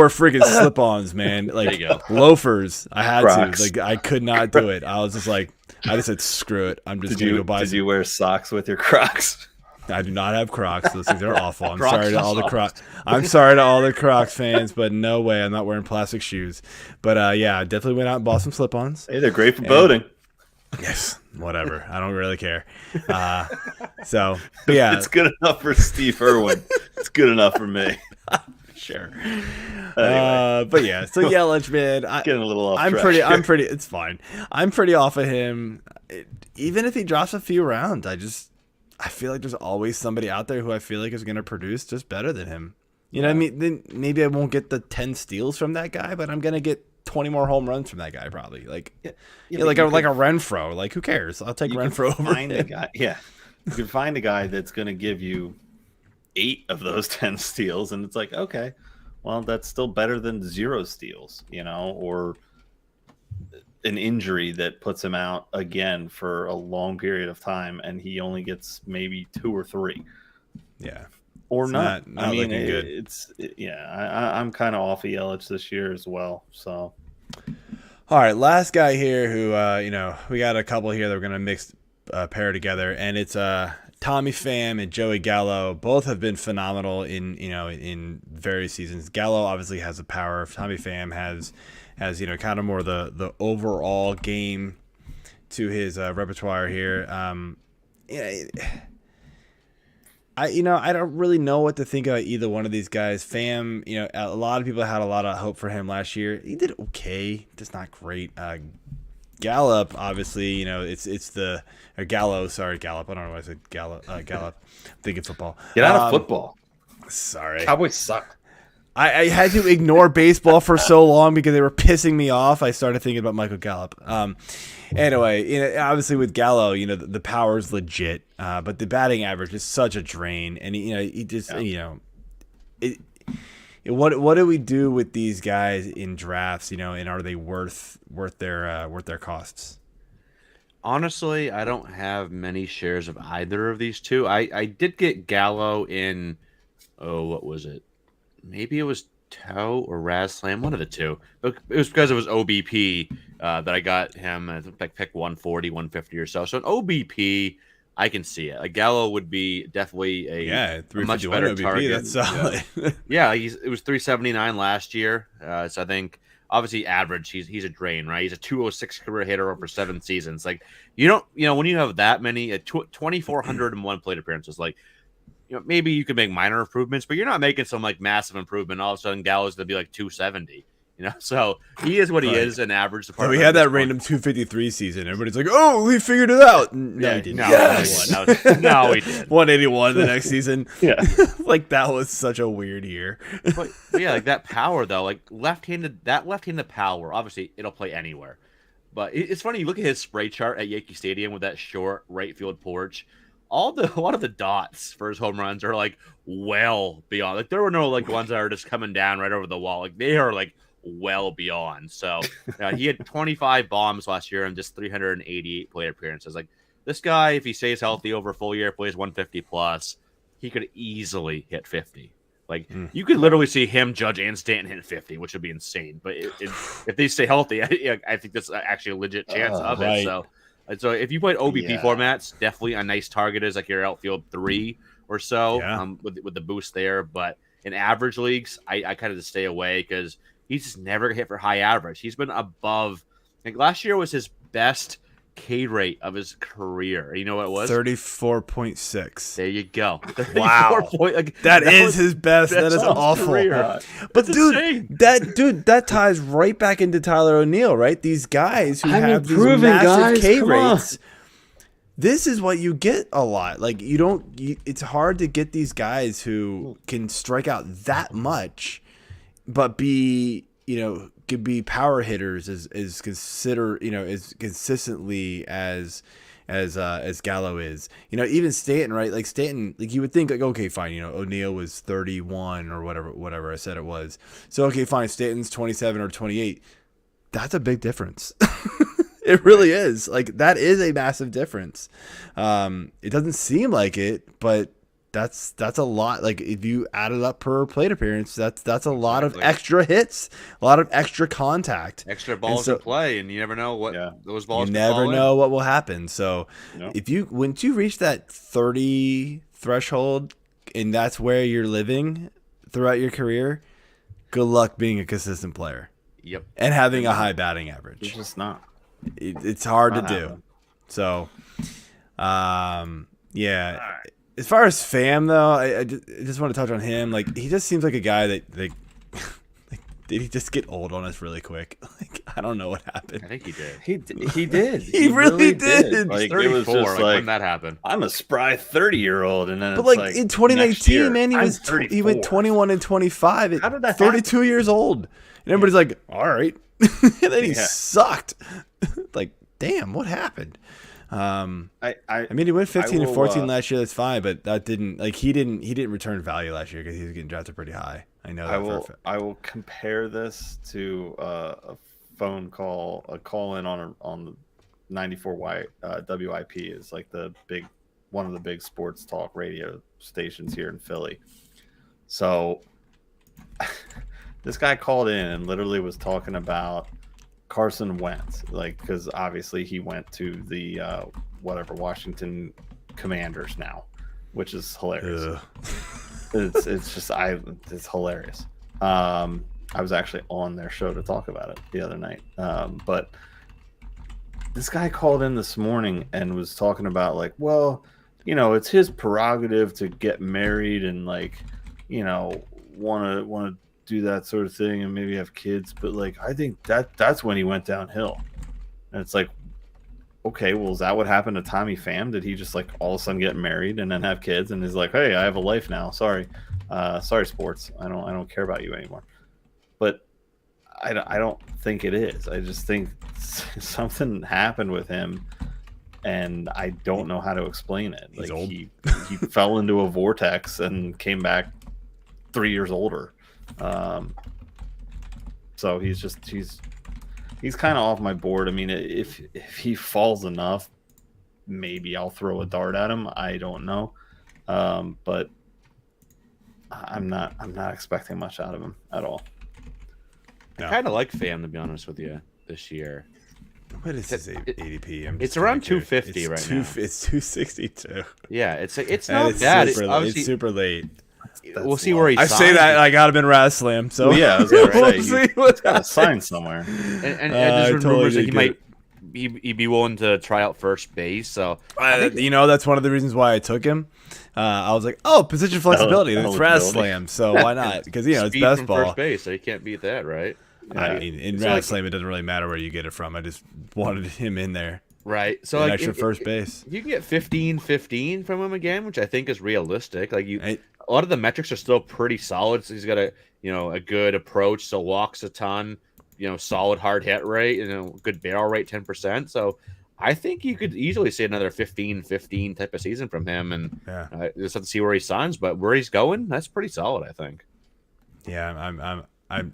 freaking slip-ons, man, like loafers. I had Crocs. to, like, I could not do it. I was just like, I just said, screw it. I'm just gonna go buy. Did you wear socks with your Crocs? I do not have Crocs. Those things are awful. I'm Crocs sorry to are all the soft. Crocs. I'm sorry to all the Crocs fans, but no way. I'm not wearing plastic shoes. But yeah, I definitely went out and bought some slip-ons. Hey, they're great for boating. Yes, whatever. I don't really care. So, but yeah, It's good enough for Steve Irwin. It's good enough for me. sure. Anyway. But yeah, so Yelich, man, Getting a little off I'm track pretty. here. I'm pretty. It's fine. I'm pretty off of him. Even if he drops a few rounds, I feel like there's always somebody out there who I feel like is going to produce just better than him. What I mean? Then maybe I won't get the 10 steals from that guy, but I'm going to get 20 more home runs from that guy probably. Like, like a Renfroe. Like, who cares? I'll take Renfroe over find a guy. Yeah, you can find a guy that's going to give you 8 of those 10 steals, and it's like, okay, well, that's still better than 0 steals, or an injury that puts him out again for a long period of time, and he only gets maybe 2 or 3. Yeah. or not. Not looking good. I'm kind of off of Yelich this year as well. So, all right, last guy here who we got a couple here that we're gonna mix pair together, and it's Tommy Pham and Joey Gallo. Both have been phenomenal in various seasons. Gallo obviously has the power. Tommy Pham has kind of more the overall game to his repertoire here. I don't really know what to think about either one of these guys. Pham, a lot of people had a lot of hope for him last year. He did okay, just not great. Gallup, obviously, it's the Gallo. Sorry, Gallup. I don't know why I said Gallup. Gallup. I'm thinking football. Get out of football. Sorry, Cowboys suck. I had to ignore baseball for so long because they were pissing me off. I started thinking about Michael Gallup. Anyway, obviously with Gallo, the power is legit, but the batting average is such a drain, and he just What do we do with these guys in drafts? And are they worth their costs? Honestly, I don't have many shares of either of these two. I did get Gallo in. Oh, what was it? Maybe it was Toe or Raz Slam, one of the two. It was because it was OBP that I got him. I think pick 140, 150 or so. So an OBP, I can see it. Like Gallo would be definitely a much better OBP, target. That's solid. Yeah, it was 379 last year. So I think obviously average. He's a drain, right? He's a 206 career hitter over 7 seasons. Like when you have that many 2,401 plate appearances, like. Maybe you could make minor improvements, but you're not making some like massive improvement. All of a sudden, Gallo's going to be like 270. So he is what he is, an average. So we had that random 253 season. Everybody's like, "Oh, he figured it out." No, he didn't. No, he did. 181 the next season. Yeah, like that was such a weird year. but yeah, like that power though, like left-handed power. Obviously, it'll play anywhere. But it's funny. You look at his spray chart at Yankee Stadium with that short right field porch. A lot of the dots for his home runs are like well beyond. Like there were no like ones that are just coming down right over the wall. Like they are like well beyond. So he had 25 bombs last year and just 388 plate appearances. Like this guy, if he stays healthy over a full year, plays 150 plus, he could easily hit 50. Like you could literally see him, Judge, and Stanton hit 50, which would be insane. But if they stay healthy, I think that's actually a legit chance of it. Right. So if you played OBP formats, definitely a nice target is like your outfield 3 or so with the boost there. But in average leagues, I kind of just stay away because he's just never hit for high average. He's been above. Like last year was his best K rate of his career. You know what it was? 34.6. There you go. Wow. That is his best. That is awful. But that ties right back into Tyler O'Neill, right? These guys who have these massive K rates. This is what you get a lot. Like it's hard to get these guys who can strike out that much, but be could be power hitters as consistently as Gallo is. Even Stanton, right? Like Stanton, like you would think like, okay, fine, O'Neill was 31 or whatever I said it was. So okay, fine, Stanton's 27 or 28. That's a big difference. It really is. Like that is a massive difference. It doesn't seem like it, but that's a lot. Like if you add it up per plate appearance, that's a lot of extra hits, a lot of extra contact, extra balls in play, and you never know what those balls. You never know what will happen. So once you reach that 30 threshold, and that's where you're living throughout your career, good luck being a consistent player. Yep, and having a high batting average. It's just not. It's hard to do. So, yeah. As far as Pham, though, I just want to touch on him. Like, he just seems like a guy that, like, did he just get old on us really quick? Like, I don't know what happened. I think he did. He did. He really did. Like, 34, it was just like when that happened. I'm a spry 30-year-old, and then but like in 2019, man, he went 21 and 25 at 32 years old, and everybody's like, all right, and then he sucked. Like, damn, what happened? I mean, he went 15 and 14 last year. That's fine, but that didn't he didn't return value last year because he was getting drafted pretty high. I know that. I will compare this to a phone call, a call in on the 94 WIP is like the big one of the big sports talk radio stations here in Philly. So this guy called in and literally was talking about Carson Wentz, like, because obviously he went to the Washington Commanders now, which is hilarious. It's hilarious. I was actually on their show to talk about it the other night. But this guy called in this morning and was talking about, like, well, it's his prerogative to get married and, like, want to do that sort of thing and maybe have kids, but, like, I think that's when he went downhill. And it's like, okay, well, is that what happened to Tommy Pham? Did he just, like, all of a sudden get married and then have kids and is like, hey, I have a life now, sorry sports, I don't care about you anymore? But I don't think it is. I just think something happened with him and I don't know how to explain it. He's like old. he fell into a vortex and came back 3 years older. So he's kind of off my board. I mean, if he falls enough, maybe I'll throw a dart at him. I don't know. But I'm not expecting much out of him at all. I kind of like Pham, to be honest with you, this year. What is his ADP? It's around 250 right now. It's 262. Yeah, it's not bad. It's super late. We'll see where he I signs. say that I got him in Raslam, so well, yeah, I was gonna say, we'll see what's got to sign somewhere. And there's rumors that he might be willing to try out first base. So that's one of the reasons why I took him. I was like, position flexibility. It's Raslam, so why not? Because it's best from ball. First base, so you can't beat that, right? I mean, in Raslam, it doesn't really matter where you get it from. I just wanted him in there. Right. So an extra first base. You can get 15-15 from him again, which I think is realistic. Like a lot of the metrics are still pretty solid. So he's got a good approach, so walks a ton, solid hard hit rate, good barrel rate, 10%. So I think you could easily see another 15-15 type of season from him, and just have to see where he signs. But where he's going, that's pretty solid, I think. Yeah, I'm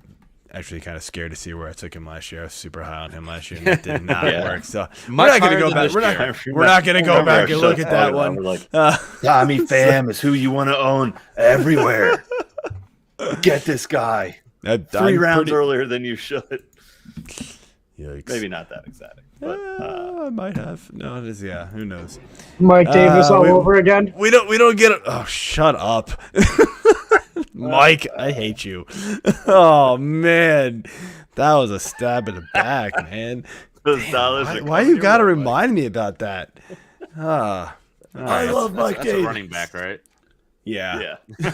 actually kind of scared to see where I took him last year. I was super high on him last year, and it did not work. So we're not going to go back. We're not going to go back and look at that one. Like, Tommy Pham is who you want to own everywhere. Get this guy. 3 rounds earlier than you should. Yikes. Maybe not that exciting, but I might have. No, it is. Yeah, who knows? Mike Davis all over again. We don't get it. Oh, shut up. Mike, I hate you. Oh man, that was a stab in the back, man. Damn, why you gotta remind me about that? I love Mike Davis. That's a running back, right? Yeah. I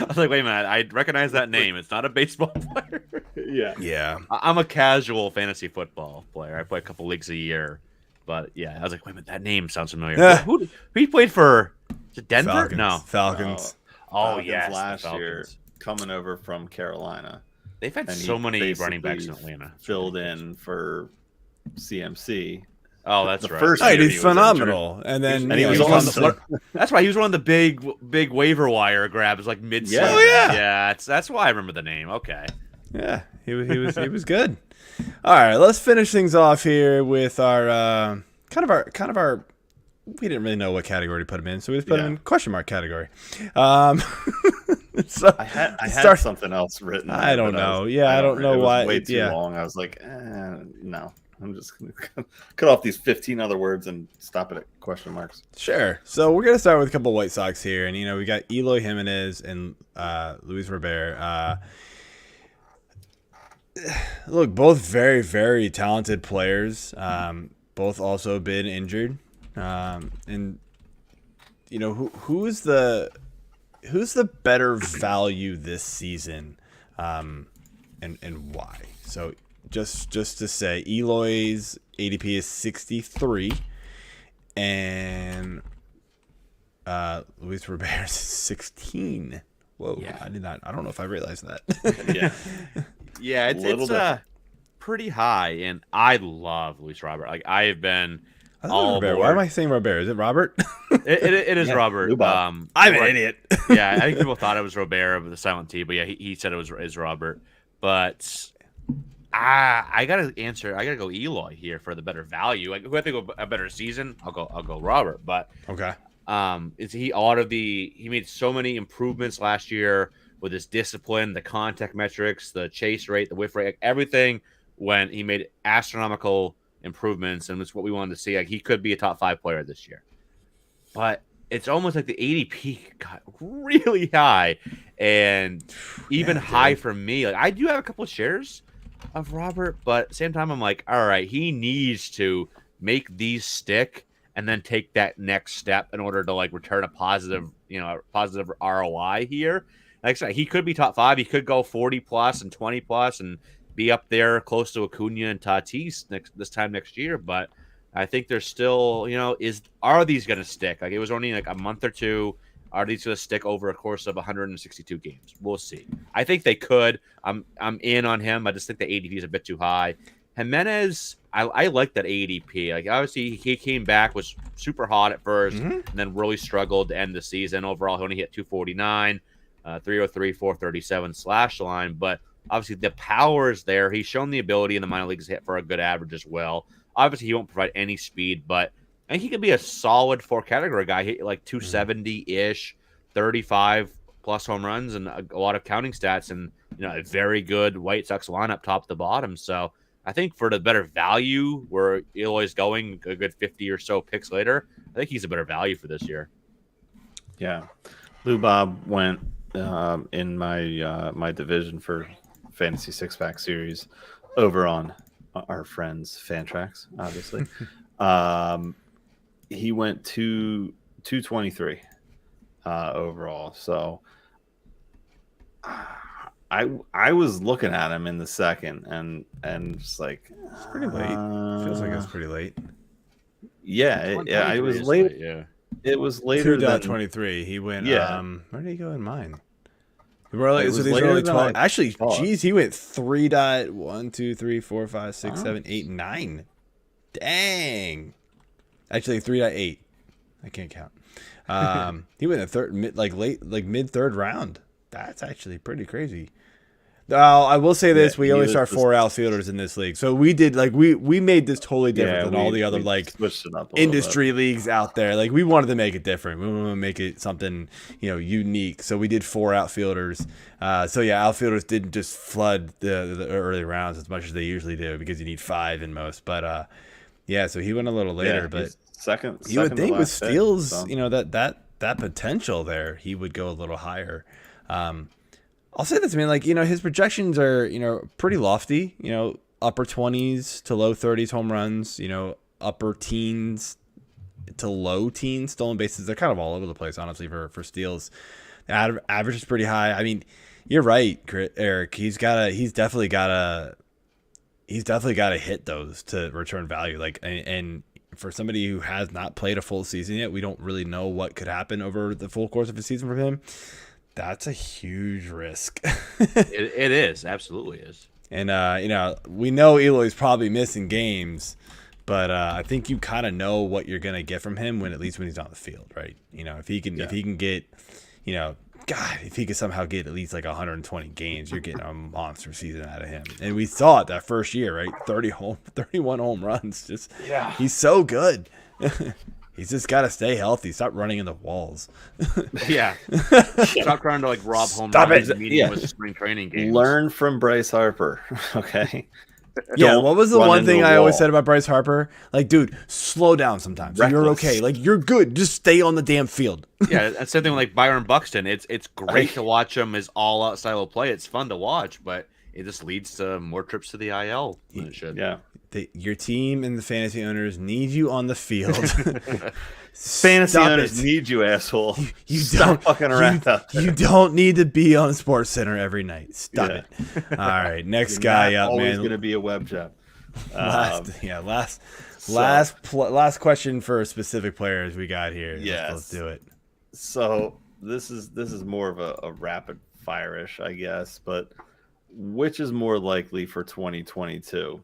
was like, wait a minute, I recognize that name. It's not a baseball player. Yeah. I'm a casual fantasy football player. I play a couple leagues a year, but yeah, I was like, wait a minute, that name sounds familiar. Who he played for? Is it Denver? Falcons. No, Falcons. Yes, last year coming over from Carolina. They've had so many running backs in Atlanta. Filled in for CMC. Oh, that's right. First year he's phenomenal, and then he was on the. That's why he was one of the big waiver wire grabs, like mid-season. Yeah, that's why I remember the name. Okay. Yeah, he was good. All right, let's finish things off here with our kind of our. We didn't really know what category to put him in, so we just put him in question mark category. So I had something else written. I don't know. I don't know why. It was way too long. I was like, no. I'm just going to cut off these 15 other words and stop it at question marks. Sure. So we're going to start with a couple of White Sox here. And, we got Eloy Jimenez and Luis Robert. Look, both very, very talented players. Both also been injured. And, who's the better value this season and why? So, Just to say, Eloy's ADP is 63, and Luis Robert's 16. Whoa! Yeah. I don't know if I realized that. It's pretty high, and I love Luis Robert. Like I have been all Robert. Why am I saying Robert? Is it Robert? It is Robert. I'm an idiot. Yeah, I think people thought it was Robert with the silent T, but yeah, he said it is Robert. But I gotta go Eloy here for the better value. Like who I think a better season, I'll go Robert. But okay. He made so many improvements last year with his discipline, the contact metrics, the chase rate, the whiff rate, like everything. When he made astronomical improvements, and it's what we wanted to see. Like, he could be a top 5 player this year, but it's almost like the ADP got really high, and even high for me. Like, I do have a couple of shares of Robert, but at the same time, I'm like, all right, he needs to make these stick and then take that next step in order to like return a positive ROI here. Like I said, he could be top 5. He could go 40 plus and 20 plus and be up there close to Acuña and Tatis this time next year. But I think there's still, are these going to stick? Like, it was only like a month or two. Are these going to stick over a course of 162 games? We'll see. I think they could. I'm in on him. I just think the ADP is a bit too high. Jimenez, I like that ADP. Like, obviously, he came back, was super hot at first, and then really struggled to end the season. Overall, he only hit 249, 303, 437 slash line. But obviously, the power is there. He's shown the ability in the minor leagues to hit for a good average as well. Obviously, he won't provide any speed, but I think he could be a solid 4-category guy. Hit like 270-ish, 35 plus home runs, and a lot of counting stats, and a very good White Sox lineup top to bottom. So I think for the better value, where Eloy's going a good 50 or so picks later, I think he's a better value for this year. Yeah, Lou Bob went in my division for Fantasy 6-Pack Series over on our friends Fantrax, obviously. He went 223 overall. So I was looking at him in the second and just like, it's pretty late. Feels like it's pretty late. Yeah, it was late. Yeah, it was later than 2.23. He went. Yeah. Where did he go in mine? So these are only 12. Actually, geez, he went 3.1, 2, 3, 4, 5, 6, 7, 8, 9. Dang. Actually, 3.8. I can't count. He went mid third round. That's actually pretty crazy. I will say this: we only start 4 outfielders in this league, so we did we made this totally different than all the other industry leagues out there. Like, we wanted to make it different. We wanted to make it something unique. So we did 4 outfielders. Outfielders didn't just flood the early rounds as much as they usually do, because you need 5 in most. But so he went a little later. But second you would think with steals, so. that potential there, he would go a little higher. I'll say this, man. Like, his projections are, pretty lofty. Upper 20s to low 30s home runs. Upper teens to low teens stolen bases. They're kind of all over the place, honestly, for steals. The average is pretty high. I mean, you're right, Eric. He's definitely got to hit those to return value. Like, and for somebody who has not played a full season yet, we don't really know what could happen over the full course of a season from him. That's a huge risk. it is, absolutely is. And we know Eloy's probably missing games, but I think you kind of know what you're gonna get from him when he's on the field, right? If he can get, if he could somehow get at least like 120 games, you're getting a monster season out of him. And we saw it that first year, right? 31 home runs. He's so good. He's just got to stay healthy. Stop running in the walls. Yeah. Stop trying to rob home runs with spring training games. Learn from Bryce Harper, okay? Yeah, what was the one thing I always said about Bryce Harper? Like, dude, slow down sometimes. You're okay. Like, you're good. Just stay on the damn field. Yeah, that's the thing with Byron Buxton. It's great to watch him as all-out style of play. It's fun to watch, but it just leads to more trips to the IL than it should. Yeah. Your team and the fantasy owners need you on the field. Fantasy owners need you, asshole. Stop fucking around. You don't need to be on Sports Center every night. Stop it. All right, next guy up, man. Always going to be a web job. Last question for specific players we got here. Yes. Let's do it. So this is more of a rapid fire-ish, I guess, but which is more likely for 2022?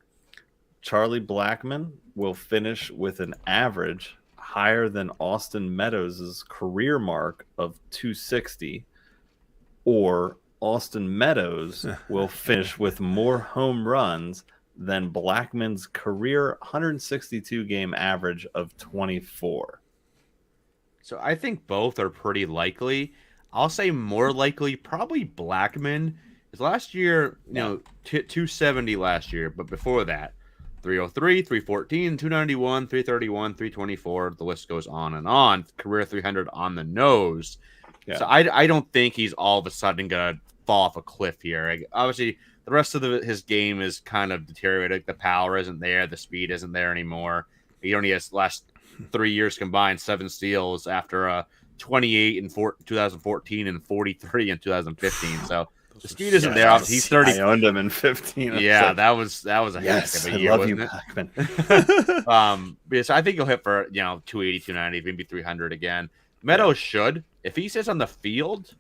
Charlie Blackmon will finish with an average higher than Austin Meadows' career mark of 260, or Austin Meadows will finish with more home runs than Blackmon's career 162 game average of 24. So I think both are pretty likely. I'll say more likely, probably Blackmon. Because last year, 270 last year, but before that, 303, 314, 291, 331, 324. The list goes on and on. Career 300 on the nose. Yeah. So I don't think he's all of a sudden going to fall off a cliff here. Like, obviously, the rest of his game is kind of deteriorated. The power isn't there. The speed isn't there anymore. He only has last 3 years combined 7 steals after 28 in 2014 and 43 in 2015. So the speed isn't there. Obviously, he's 30. I owned him in 15. Yeah, that was a heck of a year, wasn't it? So I think he'll hit for 280, 290, maybe 300 again. Meadows should. If he sits on the field,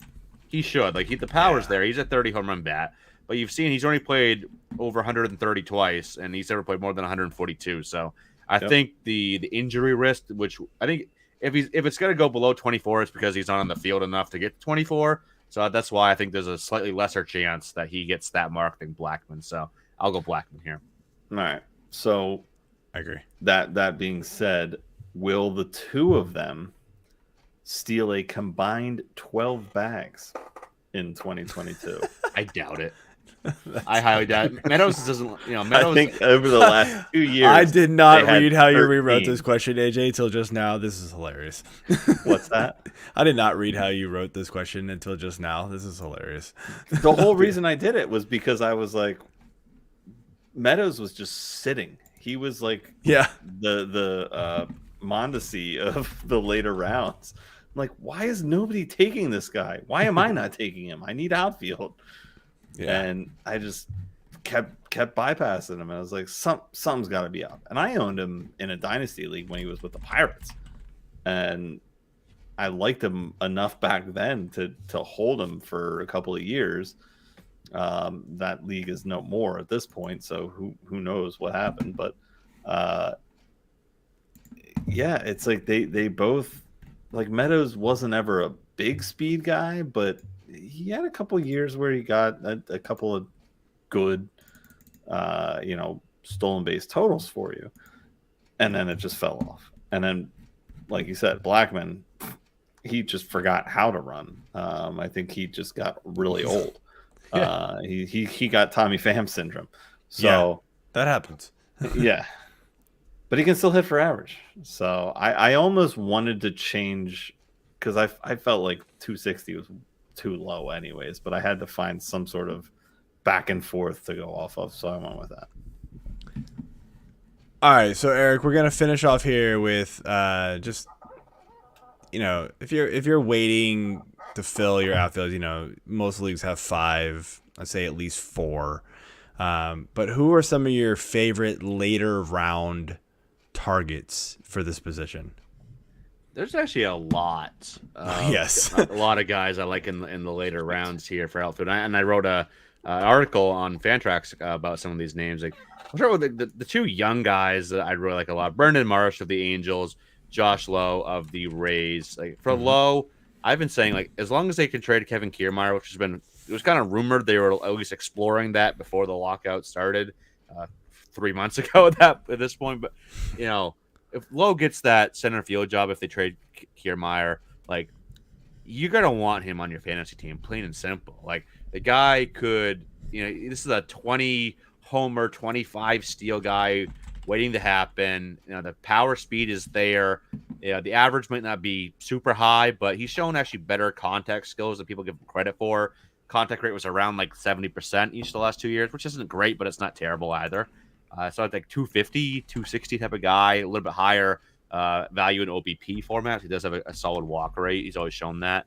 he should. Like, the power's there. He's a 30 home run bat. But you've seen he's only played over 130 twice, and he's never played more than 142. So I think the injury risk, which I think if it's going to go below 24, it's because he's not on the field enough to get to 24. So that's why I think there's a slightly lesser chance that he gets that mark than Blackmon. So I'll go Blackmon here. All right. So I agree. That being said, will the two of them steal a combined 12 bags in 2022? I doubt it. I highly doubt it. Meadows doesn't, Meadows. I think over the last 2 years. I did not read how you rewrote this question, AJ, until just now. This is hilarious. What's that? I did not read how you wrote this question until just now. This is hilarious. The whole reason I did it was because I was like, Meadows was just sitting. He was like, the Mondesi of the later rounds. I'm like, why is nobody taking this guy? Why am I not taking him? I need outfield. Yeah. And I just kept bypassing him. And I was like, something's got to be up. And I owned him in a dynasty league when he was with the Pirates. And I liked him enough back then to hold him for a couple of years. That league is no more at this point. So who knows what happened. But it's like they both, like, Meadows wasn't ever a big speed guy, but he had a couple of years where he got a couple of good, stolen base totals for you. And then it just fell off. And then, like you said, Blackmon, he just forgot how to run. I think he just got really old. Yeah. He got Tommy Pham syndrome. So that happens. Yeah. But he can still hit for average. So I almost wanted to change, because I felt like 260 was too low anyways, but I had to find some sort of back and forth to go off of, so I went with that. All right, so Eric, we're gonna finish off here with just if you're waiting to fill your outfield, most leagues have 5, I'd say at least 4. But who are some of your favorite later round targets for this position? There's actually a lot. Yes, a lot of guys I like in the later rounds here for outfield. And I wrote an article on Fantrax about some of these names. Like, I'll start with the 2 young guys that I really like a lot: Brandon Marsh of the Angels, Josh Lowe of the Rays. Like, for Lowe, I've been saying, like, as long as they can trade Kevin Kiermaier, which it was kind of rumored they were at least exploring that before the lockout started 3 months ago at this point. But if Lowe gets that center field job, if they trade Kiermaier, like, you're gonna want him on your fantasy team, plain and simple. Like, the guy could, this is a 20 homer, 25 steal guy waiting to happen. The power speed is there. The average might not be super high, but he's shown actually better contact skills than people give him credit for. Contact rate was around like 70% each of the last 2 years, which isn't great, but it's not terrible either. So I think 250, 260 type of guy, a little bit higher value in OBP format. He does have a solid walk rate. He's always shown that.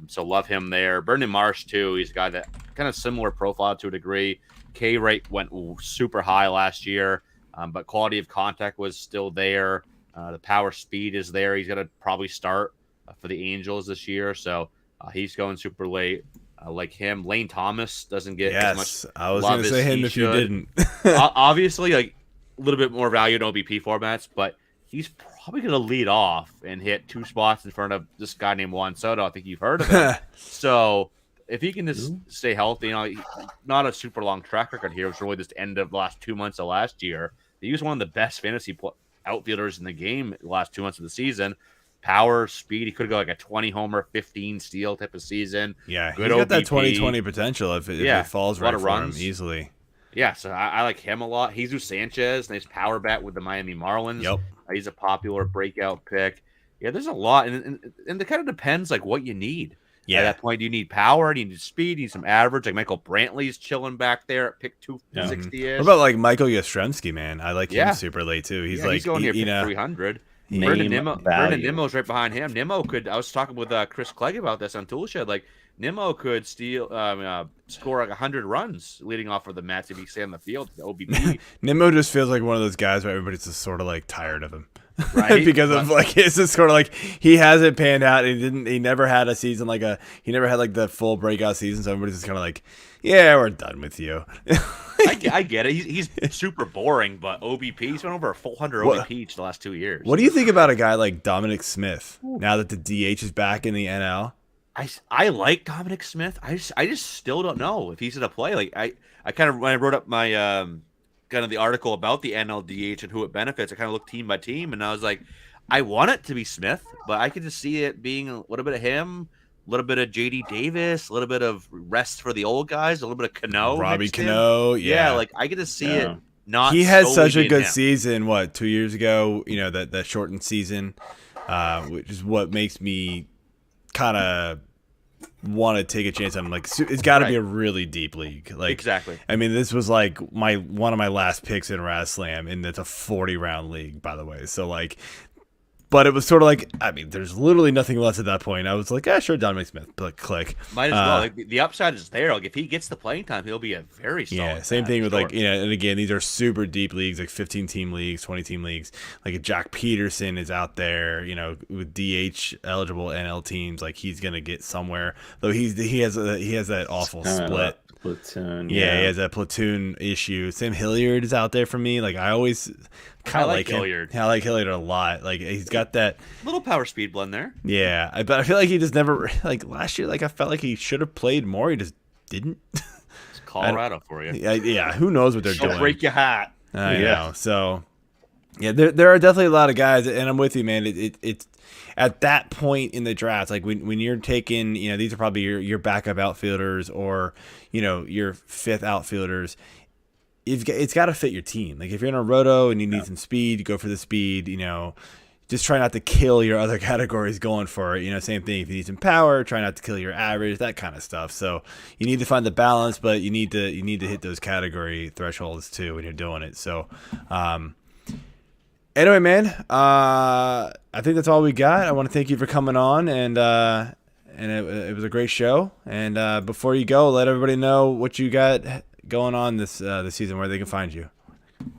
So love him there. Brandon Marsh, too. He's a guy that kind of similar profile to a degree. K rate went super high last year, but quality of contact was still there. The power speed is there. He's going to probably start for the Angels this year. So he's going super late. Like him. Lane Thomas doesn't get as much. I was going to say him if you didn't. Obviously, like, a little bit more value in OBP formats, but he's probably going to lead off and hit 2 spots in front of this guy named Juan Soto. I think you've heard of him. So if he can just stay healthy, not a super long track record here. It was really just end of the last 2 months of last year. He was one of the best fantasy outfielders in the game the last 2 months of the season. power, speed. He could go like a 20 homer, 15 steal type of season. Yeah, good he's got that OBP. 2020 potential if it falls right for him easily. Yeah, so I like him a lot. Jesus Sanchez, nice power bat with the Miami Marlins. Yep. He's a popular breakout pick. Yeah, there's a lot, and it kind of depends like what you need. Yeah. At that point, do you need power? Do you need speed? Do you need some average? Like Michael Brantley's chilling back there at pick 260-ish. What about like Michael Yastrzemski, man? I like him super late too. He's like he's going here pick 300. Brendan Nimmo's right behind him. Nimmo could. I was talking with Chris Clegg about this on Toolshed. Like Nimmo could score like 100 runs leading off of the Mets if he stay on the field. The OBP. Nimmo just feels like one of those guys where everybody's just sort of like tired of him. Right? Because of like it's just sort of like he hasn't panned out. He never had a season he never had like the full breakout season. So everybody's just kind of like, yeah, we're done with you. I get it. He's super boring, but OBP, he's been over a 400 OBP each the last 2 years. What do you think about a guy like Dominic Smith now that the DH is back in the NL? I like Dominic Smith. I just still don't know if he's going to play. Like I kind of, when I wrote up my kind of the article about the NLDH and who it benefits, I kind of looked team by team, and I was like, I want it to be Smith, but I could just see it being a little bit of him, a little bit of JD Davis, a little bit of rest for the old guys, a little bit of Cano. Robbie Cano, yeah. Like I get to see it not. He had such a good him. season, 2 years ago, that shortened season, which is what makes me kind of want to take a chance on him. Like it's got to be a really deep league. Like exactly. I mean, this was like one of my last picks in Raz Slam, and it's a 40-round league, by the way. So like, but it was sort of like, I mean, there's literally nothing left at that point. I was like, sure, Dominic Smith, but click. Might as well. Like, the upside is there. Like if he gets the playing time, he'll be a very solid. Yeah, same thing with like, and again, these are super deep leagues, like 15-team leagues, 20-team leagues. Like if Jack Peterson is out there, with DH eligible NL teams, like he's gonna get somewhere. Though he has that awful split. Platoon. Yeah, he has a platoon issue. Sam Hilliard is out there for me. Like I always kind of like Hilliard. I like Hilliard a lot. Like he's got that little power speed blend there. Yeah, but I feel like he just never like last year. Like I felt like he should have played more. He just didn't. It's Colorado for you. Yeah, who knows what they're doing? Break your hat. I know. So yeah, there are definitely a lot of guys, and I'm with you, man. It's at that point in the draft, like when you're taking, these are probably your backup outfielders or your fifth outfielders. It's got to fit your team. Like if you're in a roto and you need some speed, you go for the speed. Just try not to kill your other categories going for it. Same thing. If you need some power, try not to kill your average, that kind of stuff. So you need to find the balance, but you need to hit those category thresholds too when you're doing it. So, anyway, man, I think that's all we got. I want to thank you for coming on, and it was a great show. And before you go, let everybody know what you got going on this season, where they can find you.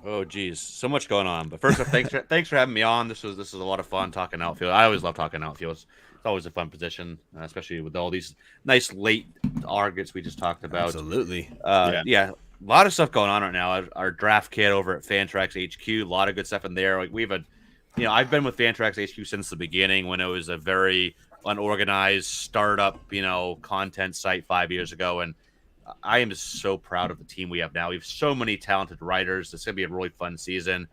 Oh geez, so much going on. But first off, thanks for having me on. This was a lot of fun talking outfield. I always love talking outfield. It's always a fun position, especially with all these nice late targets we just talked about. Absolutely. Yeah. A lot of stuff going on right now. Our draft kit over at Fantrax HQ, a lot of good stuff in there. Like I've been with Fantrax HQ since the beginning when it was a very unorganized startup, content site 5 years ago, and I am just so proud of the team we have now. We have so many talented writers. It's going to be a really fun season.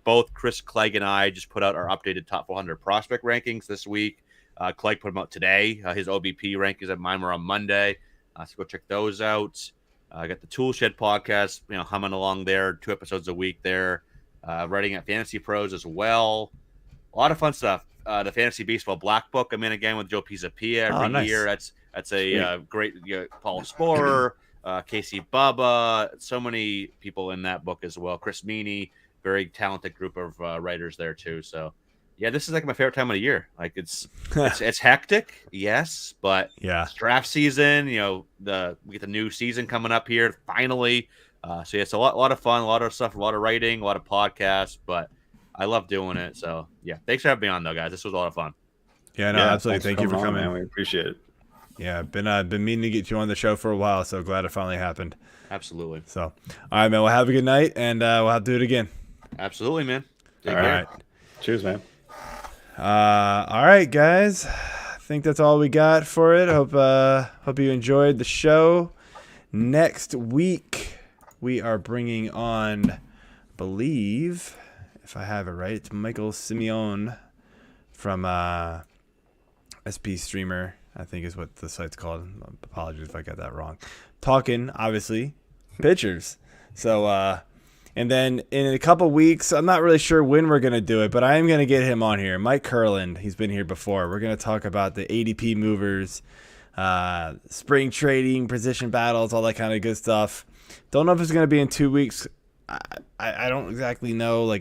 Both Chris Clegg and I just put out our updated top 400 prospect rankings this week. Clegg put them out today. His OBP rankings and mine were on Monday. So go check those out. I got the Toolshed podcast, humming along there, 2 episodes a week there. Writing at Fantasy Pros as well. A lot of fun stuff. The Fantasy Baseball Black Book, I'm in again with Joe Pisapia every year. That's a great Paul Sporer, Casey Bubba, so many people in that book as well. Chris Meany, very talented group of writers there too. So yeah, this is like my favorite time of the year. Like it's hectic, yes, but it's draft season. We get the new season coming up here finally. So yeah, it's a lot of fun, a lot of stuff, a lot of writing, a lot of podcasts, but I love doing it. So yeah, thanks for having me on though, guys. This was a lot of fun. Yeah, no, absolutely. Thank you for coming. Man. We appreciate it. Yeah, been meaning to get you on the show for a while, so glad it finally happened. Absolutely. So, all right, man. Well, have a good night, and we'll have to do it again. Absolutely, man. Take care. All right. Cheers, man. All right, guys. I think that's all we got for it. Hope you enjoyed the show. Next week, we are bringing on, believe, if I have it right, it's Michael Simeone from SP Streamer, I think is what the site's called. Apologies if I got that wrong. Talking, obviously, pitchers. So, and then in a couple weeks, I'm not really sure when we're going to do it, but I am going to get him on here. Mike Kurland, he's been here before. We're going to talk about the ADP movers, spring trading, position battles, all that kind of good stuff. Don't know if it's going to be in 2 weeks. I don't exactly know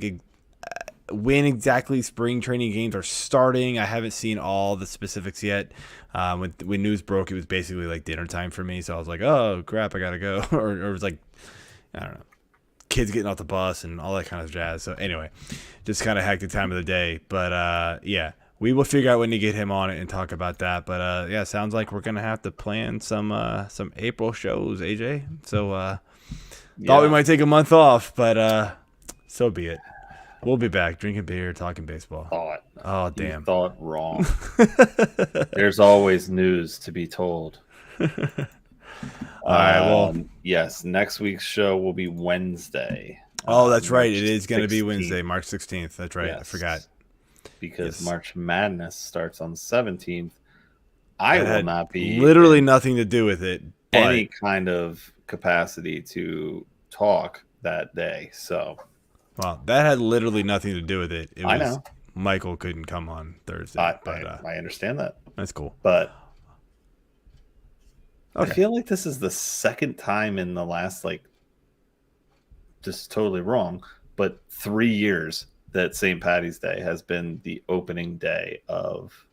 when exactly spring training games are starting. I haven't seen all the specifics yet. When news broke, it was basically like dinner time for me. So I was like, oh, crap, I got to go. or it was like, I don't know, kids getting off the bus and all that kind of jazz. So anyway, just kind of hectic time of the day. But yeah, we will figure out when to get him on it and talk about that. But yeah, sounds like we're going to have to plan some April shows, AJ. So thought we might take a month off, but so be it. We'll be back drinking beer, talking baseball. Oh, damn. You thought wrong. There's always news to be told. All right, well. Yes, next week's show will be Wednesday. Oh, that's right. It is going to be Wednesday, March 16th. That's right. Yes. I forgot. Because March Madness starts on the 17th. I will not be. Literally nothing to do with it. Any kind of capacity to talk that day. So. Well, that had literally nothing to do with it. I know. Michael couldn't come on Thursday. I understand that. That's cool. But okay. I feel like this is the second time in the last, just totally wrong, but 3 years that St. Paddy's Day has been the opening day of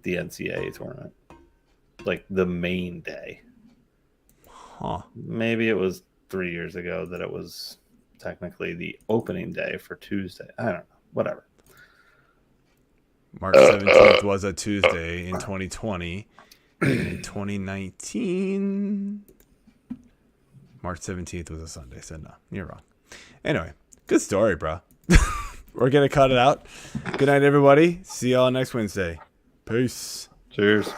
the NCAA tournament. Like the main day. Huh. Maybe it was 3 years ago that it was technically the opening day for Tuesday. I don't know. Whatever. March 17th was a Tuesday in 2020. In 2019, March 17th was a Sunday. So no, you're wrong. Anyway, good story, bro. We're going to cut it out. Good night, everybody. See y'all next Wednesday. Peace. Cheers.